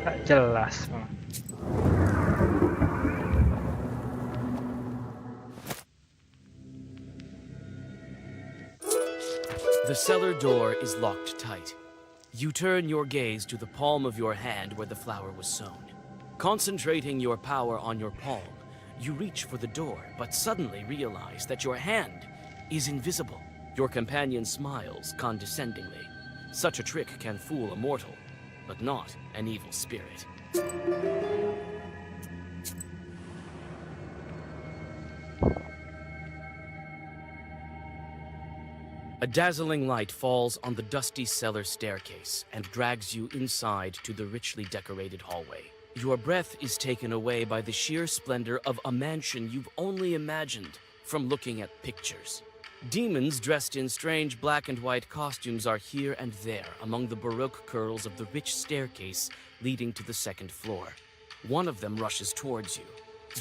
Gak jelas. The cellar door is locked tight. You turn your gaze to the palm of your hand where the flower was sown. Concentrating your power on your palm, you reach for the door, but suddenly realize that your hand is invisible. Your companion smiles condescendingly. Such a trick can fool a mortal, but not an evil spirit. A dazzling light falls on the dusty cellar staircase and drags you inside to the richly decorated hallway. Your breath is taken away by the sheer splendor of a mansion you've only imagined from looking at pictures. Demons dressed in strange black and white costumes are here and there among the baroque curls of the rich staircase leading to the second floor. One of them rushes towards you.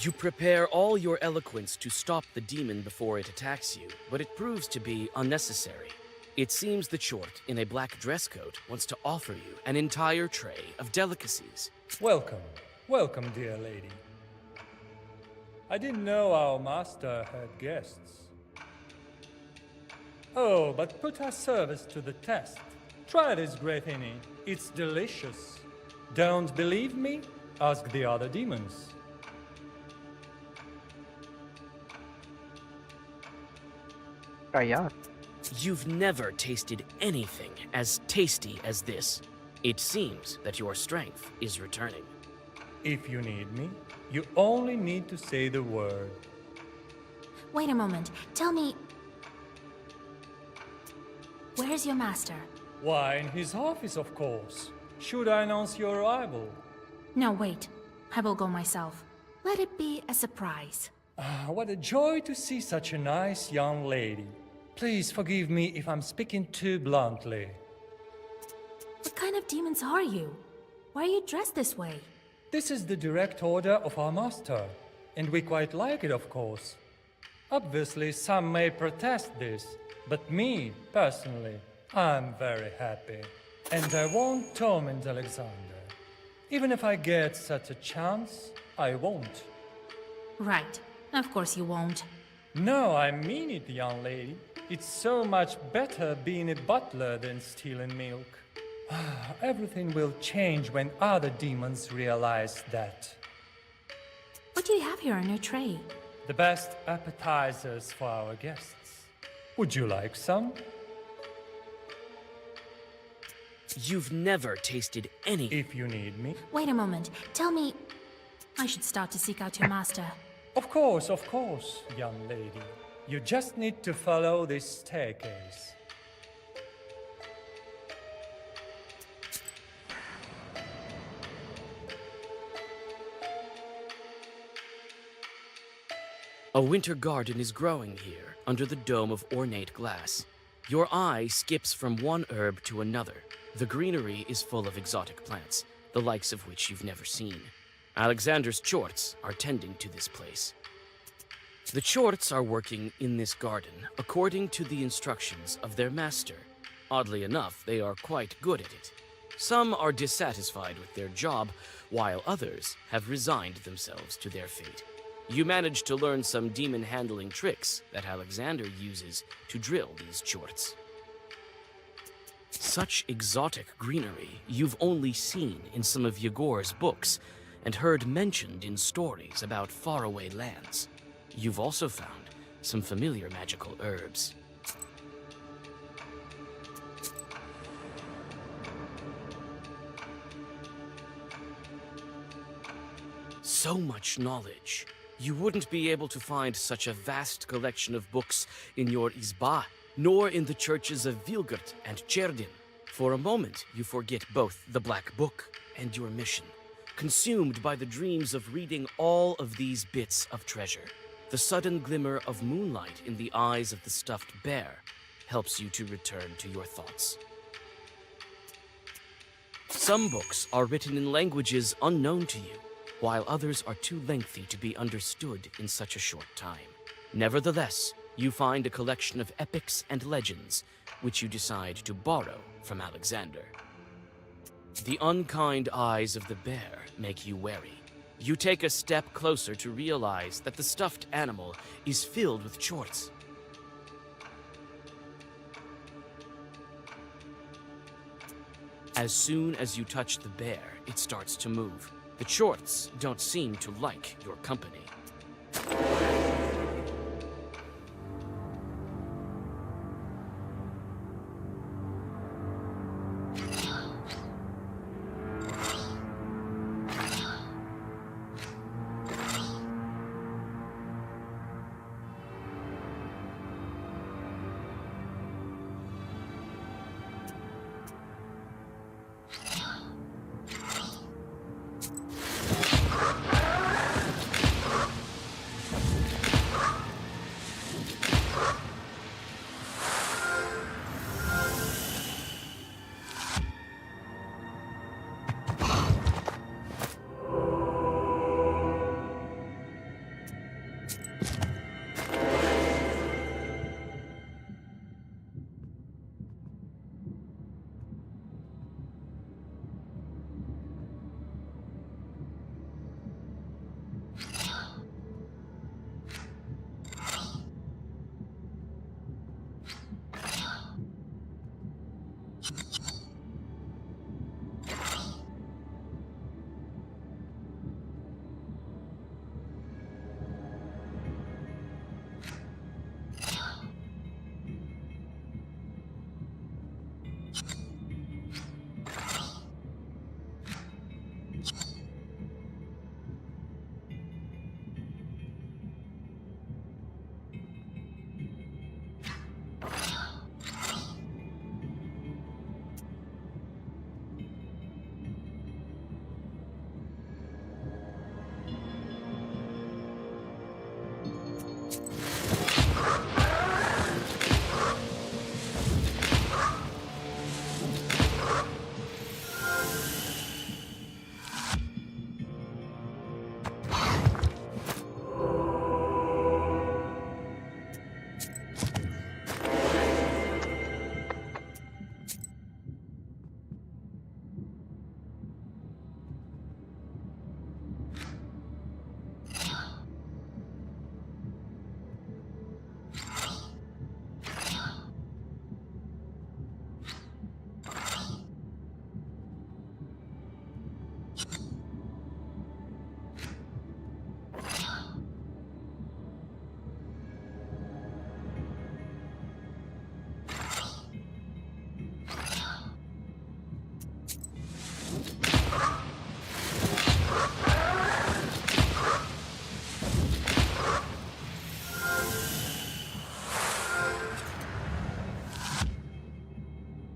You prepare all your eloquence to stop the demon before it attacks you, but it proves to be unnecessary. It seems the Chort in a black dress coat wants to offer you an entire tray of delicacies. Welcome, welcome, dear lady. I didn't know our master had guests. Oh, but put our service to the test. Try this great innie, it's delicious. Don't believe me? Ask the other demons. Kayak. You've never tasted anything as tasty as this. It seems that your strength is returning. If you need me, you only need to say the word. Wait a moment. Tell me... Where's your master? Why, in his office, of course. Should I announce your arrival? No, wait. I will go myself. Let it be a surprise. Ah, what a joy to see such a nice young lady. Please forgive me if I'm speaking too bluntly. What kind of demons are you? Why are you dressed this way? This is the direct order of our master, and we quite like it, of course. Obviously, some may protest this, but me, personally, I'm very happy. And I won't torment Alexander. Even if I get such a chance, I won't. Right. Of course you won't. No, I mean it, young lady. It's so much better being a butler than stealing milk. Everything will change when other demons realize that. What do you have here on your tray? The best appetizers for our guests. Would you like some? You've never tasted any... If you need me. Wait a moment. Tell me... I should start to seek out your master. Of course, young lady. You just need to follow this staircase. A winter garden is growing here, under the dome of ornate glass. Your eye skips from one herb to another. The greenery is full of exotic plants, the likes of which you've never seen. Alexander's Chorts are tending to this place. The Chorts are working in this garden according to the instructions of their master. Oddly enough, they are quite good at it. Some are dissatisfied with their job, while others have resigned themselves to their fate. You manage to learn some demon-handling tricks that Alexander uses to drill these Chorts. Such exotic greenery you've only seen in some of Yegor's books and heard mentioned in stories about faraway lands. You've also found some familiar magical herbs. So much knowledge. You wouldn't be able to find such a vast collection of books in your Izba, nor in the churches of Vilgert and Cherdin. For a moment, you forget both the Black Book and your mission, consumed by the dreams of reading all of these bits of treasure. The sudden glimmer of moonlight in the eyes of the stuffed bear helps you to return to your thoughts. Some books are written in languages unknown to you, while others are too lengthy to be understood in such a short time. Nevertheless, you find a collection of epics and legends, which you decide to borrow from Alexander. The unkind eyes of the bear make you wary. You take a step closer to realize that the stuffed animal is filled with chorts. As soon as you touch the bear, it starts to move. The chorts don't seem to like your company.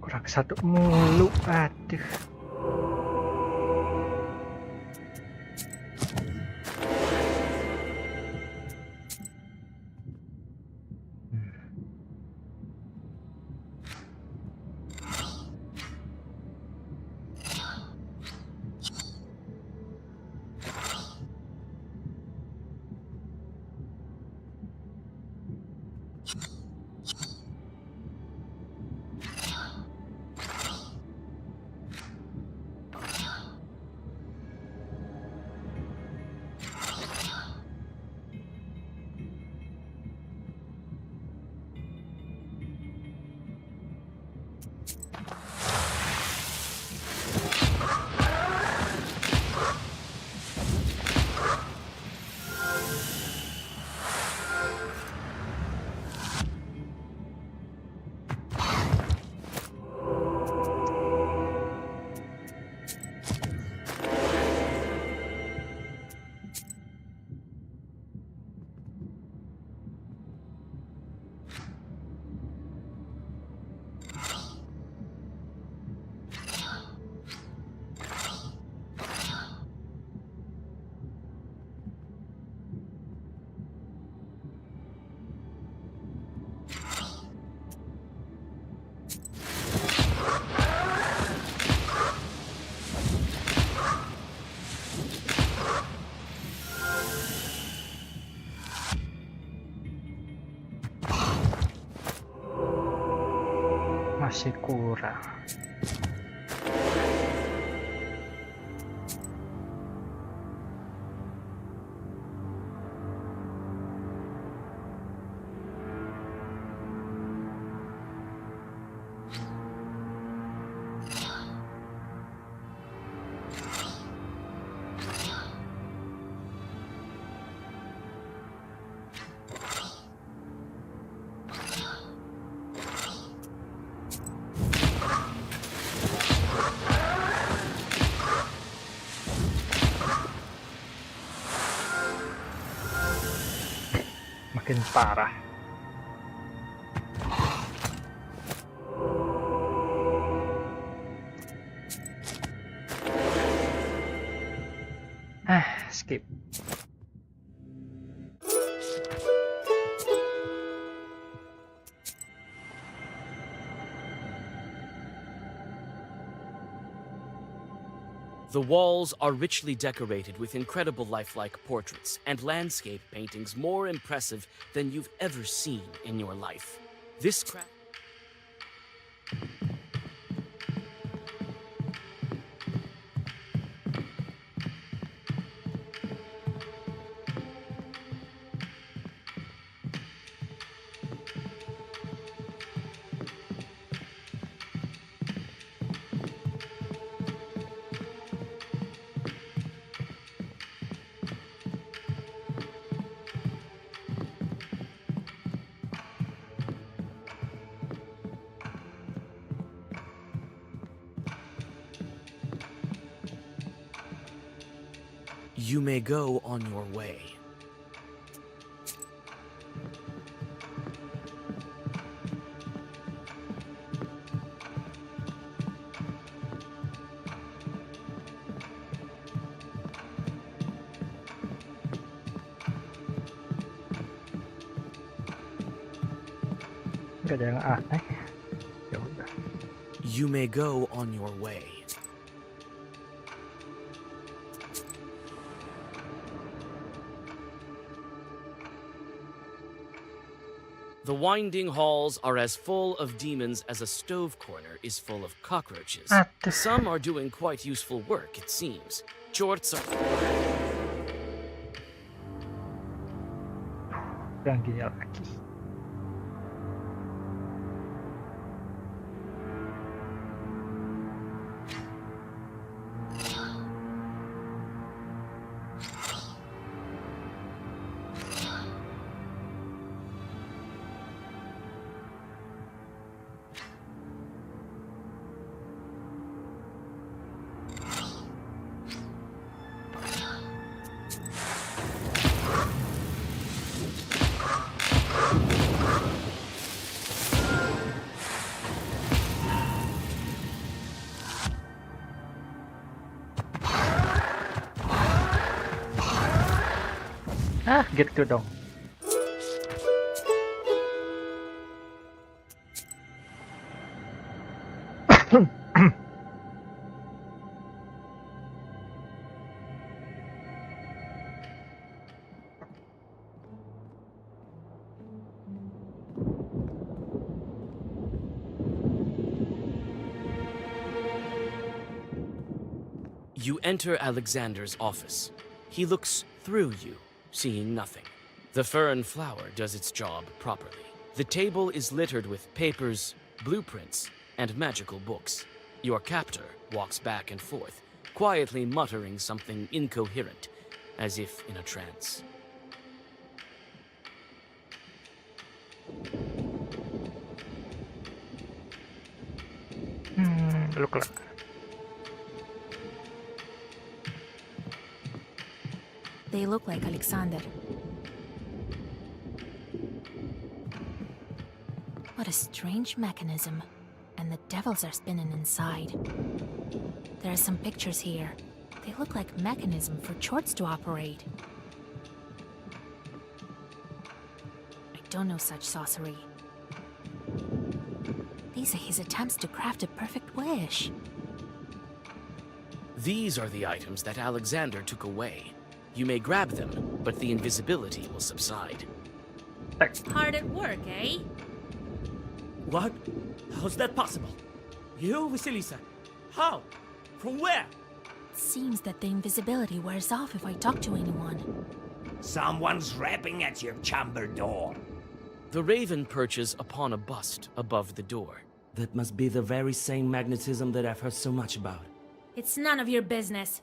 Kurang satu mulu, aduh. Masih kurang. Makin parah. Skip. The walls are richly decorated with incredible lifelike portraits and landscape paintings more impressive than you've ever seen in your life. This craft. You may go on your way. Gak ada yang aneh. Ya udah. You may go on your way. The winding halls are as full of demons as a stove corner is full of cockroaches. Some are doing quite useful work, it seems. Shorts are... Gangguin lagi. Gitu dong. You enter Alexander's office. He looks through you, seeing nothing. The fern flower does its job properly. The table is littered with papers, blueprints, and magical books. Your captor walks back and forth, quietly muttering something incoherent, as if in a trance. Look like. They look like Alexander. What a strange mechanism. And the devils are spinning inside. There are some pictures here. They look like mechanism for Chorts to operate. I don't know such sorcery. These are his attempts to craft a perfect wish. These are the items that Alexander took away. You may grab them, but the invisibility will subside. Hard at work, eh? What? How's that possible? You, Vasilisa? How? From where? It seems that the invisibility wears off if I talk to anyone. Someone's rapping at your chamber door. The raven perches upon a bust above the door. That must be the very same magnetism that I've heard so much about. It's none of your business.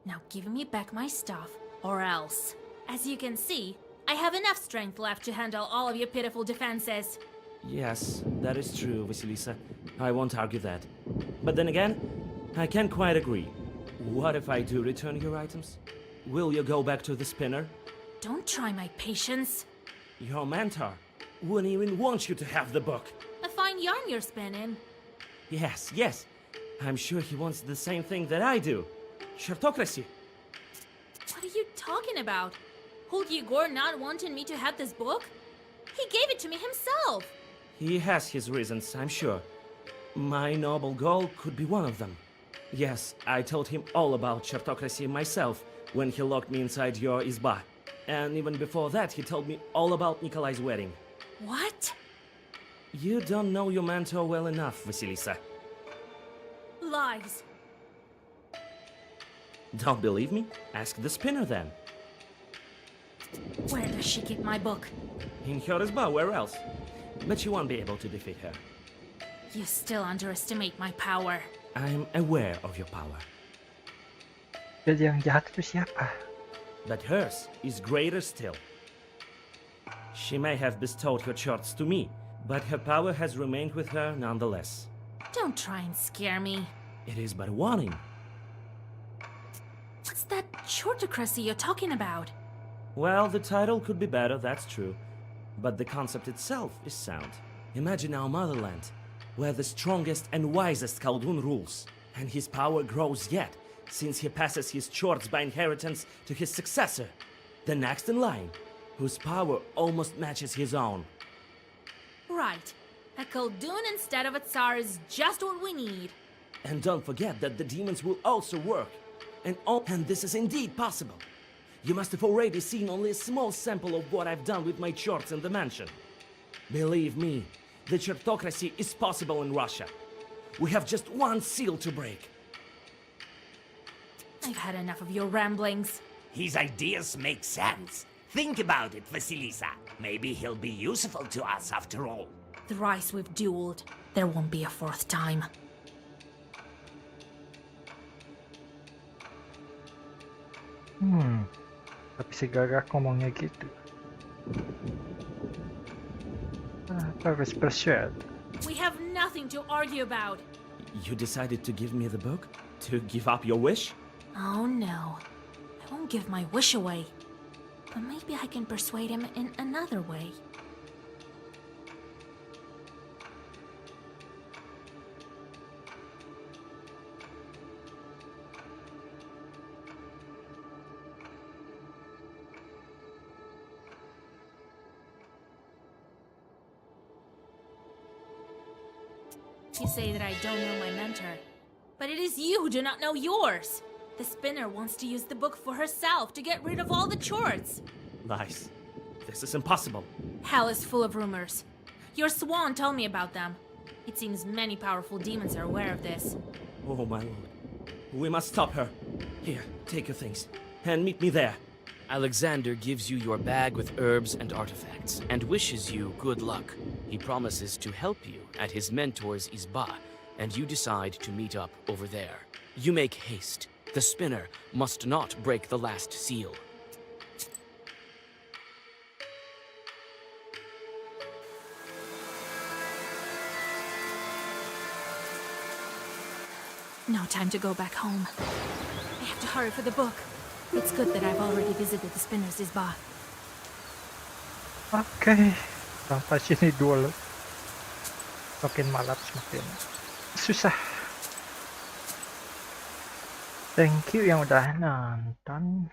Now give me back my stuff, or else. As you can see, I have enough strength left to handle all of your pitiful defenses. Yes, that is true, Vasilisa. I won't argue that. But then again, I can't quite agree. What if I do return your items? Will you go back to the spinner? Don't try my patience. Your mentor wouldn't even want you to have the book. A fine yarn you're spinning. Yes, yes. I'm sure he wants the same thing that I do. Chartocracy. What are you talking about? Hold Yegor not wanting me to have this book? He gave it to me himself. He has his reasons, I'm sure. My noble goal could be one of them. Yes, I told him all about Chartocracy myself when he locked me inside your izba. And even before that, he told me all about Nikolai's wedding. What? You don't know your mentor well enough, Vasilisa. Lies. Don't believe me? Ask the spinner then. Where does she keep my book? In her izba, where else? But you won't be able to defeat her. You still underestimate my power. I'm aware of your power. Jadi yang jahat itu siapa? But hers is greater still. She may have bestowed her charts to me, but her power has remained with her nonetheless. Don't try and scare me. It is but a warning. What's that shortocracy you're talking about? Well, the title could be better, that's true. But the concept itself is sound. Imagine our motherland, where the strongest and wisest Khaldun rules, and his power grows yet, since he passes his chords by inheritance to his successor, the next in line, whose power almost matches his own. Right. A Khaldun instead of a Tsar is just what we need. And don't forget that the demons will also work. And this is indeed possible. You must have already seen only a small sample of what I've done with my charts in the mansion. Believe me, the Chartocracy is possible in Russia. We have just one seal to break. I've had enough of your ramblings. His ideas make sense. Think about it, Vasilisa. Maybe he'll be useful to us after all. Thrice we've dueled. There won't be a fourth time. Tapi si Gagak ngomongnya gitu. Harus persuade. We have nothing to argue about. You decided to give me the book? To give up your wish? Oh no. I won't give my wish away. But maybe I can persuade him in another way. You say that I don't know my mentor, but it is you who do not know yours. The spinner wants to use the book for herself to get rid of all the chorts. Lies. This is impossible. Hell is full of rumors. Your swan told me about them. It seems many powerful demons are aware of this. Oh, my lord. We must stop her. Here, take your things. And meet me there. Alexander gives you your bag with herbs and artifacts, and wishes you good luck. He promises to help you at his mentor's izba, and you decide to meet up over there. You make haste. The spinner must not break the last seal. No time to go back home. I have to hurry for the book. It's good that I've already visited the spinner's izba. Oke, sampai sini dulu. Makin malam semakin susah. Thank you yang udah nonton.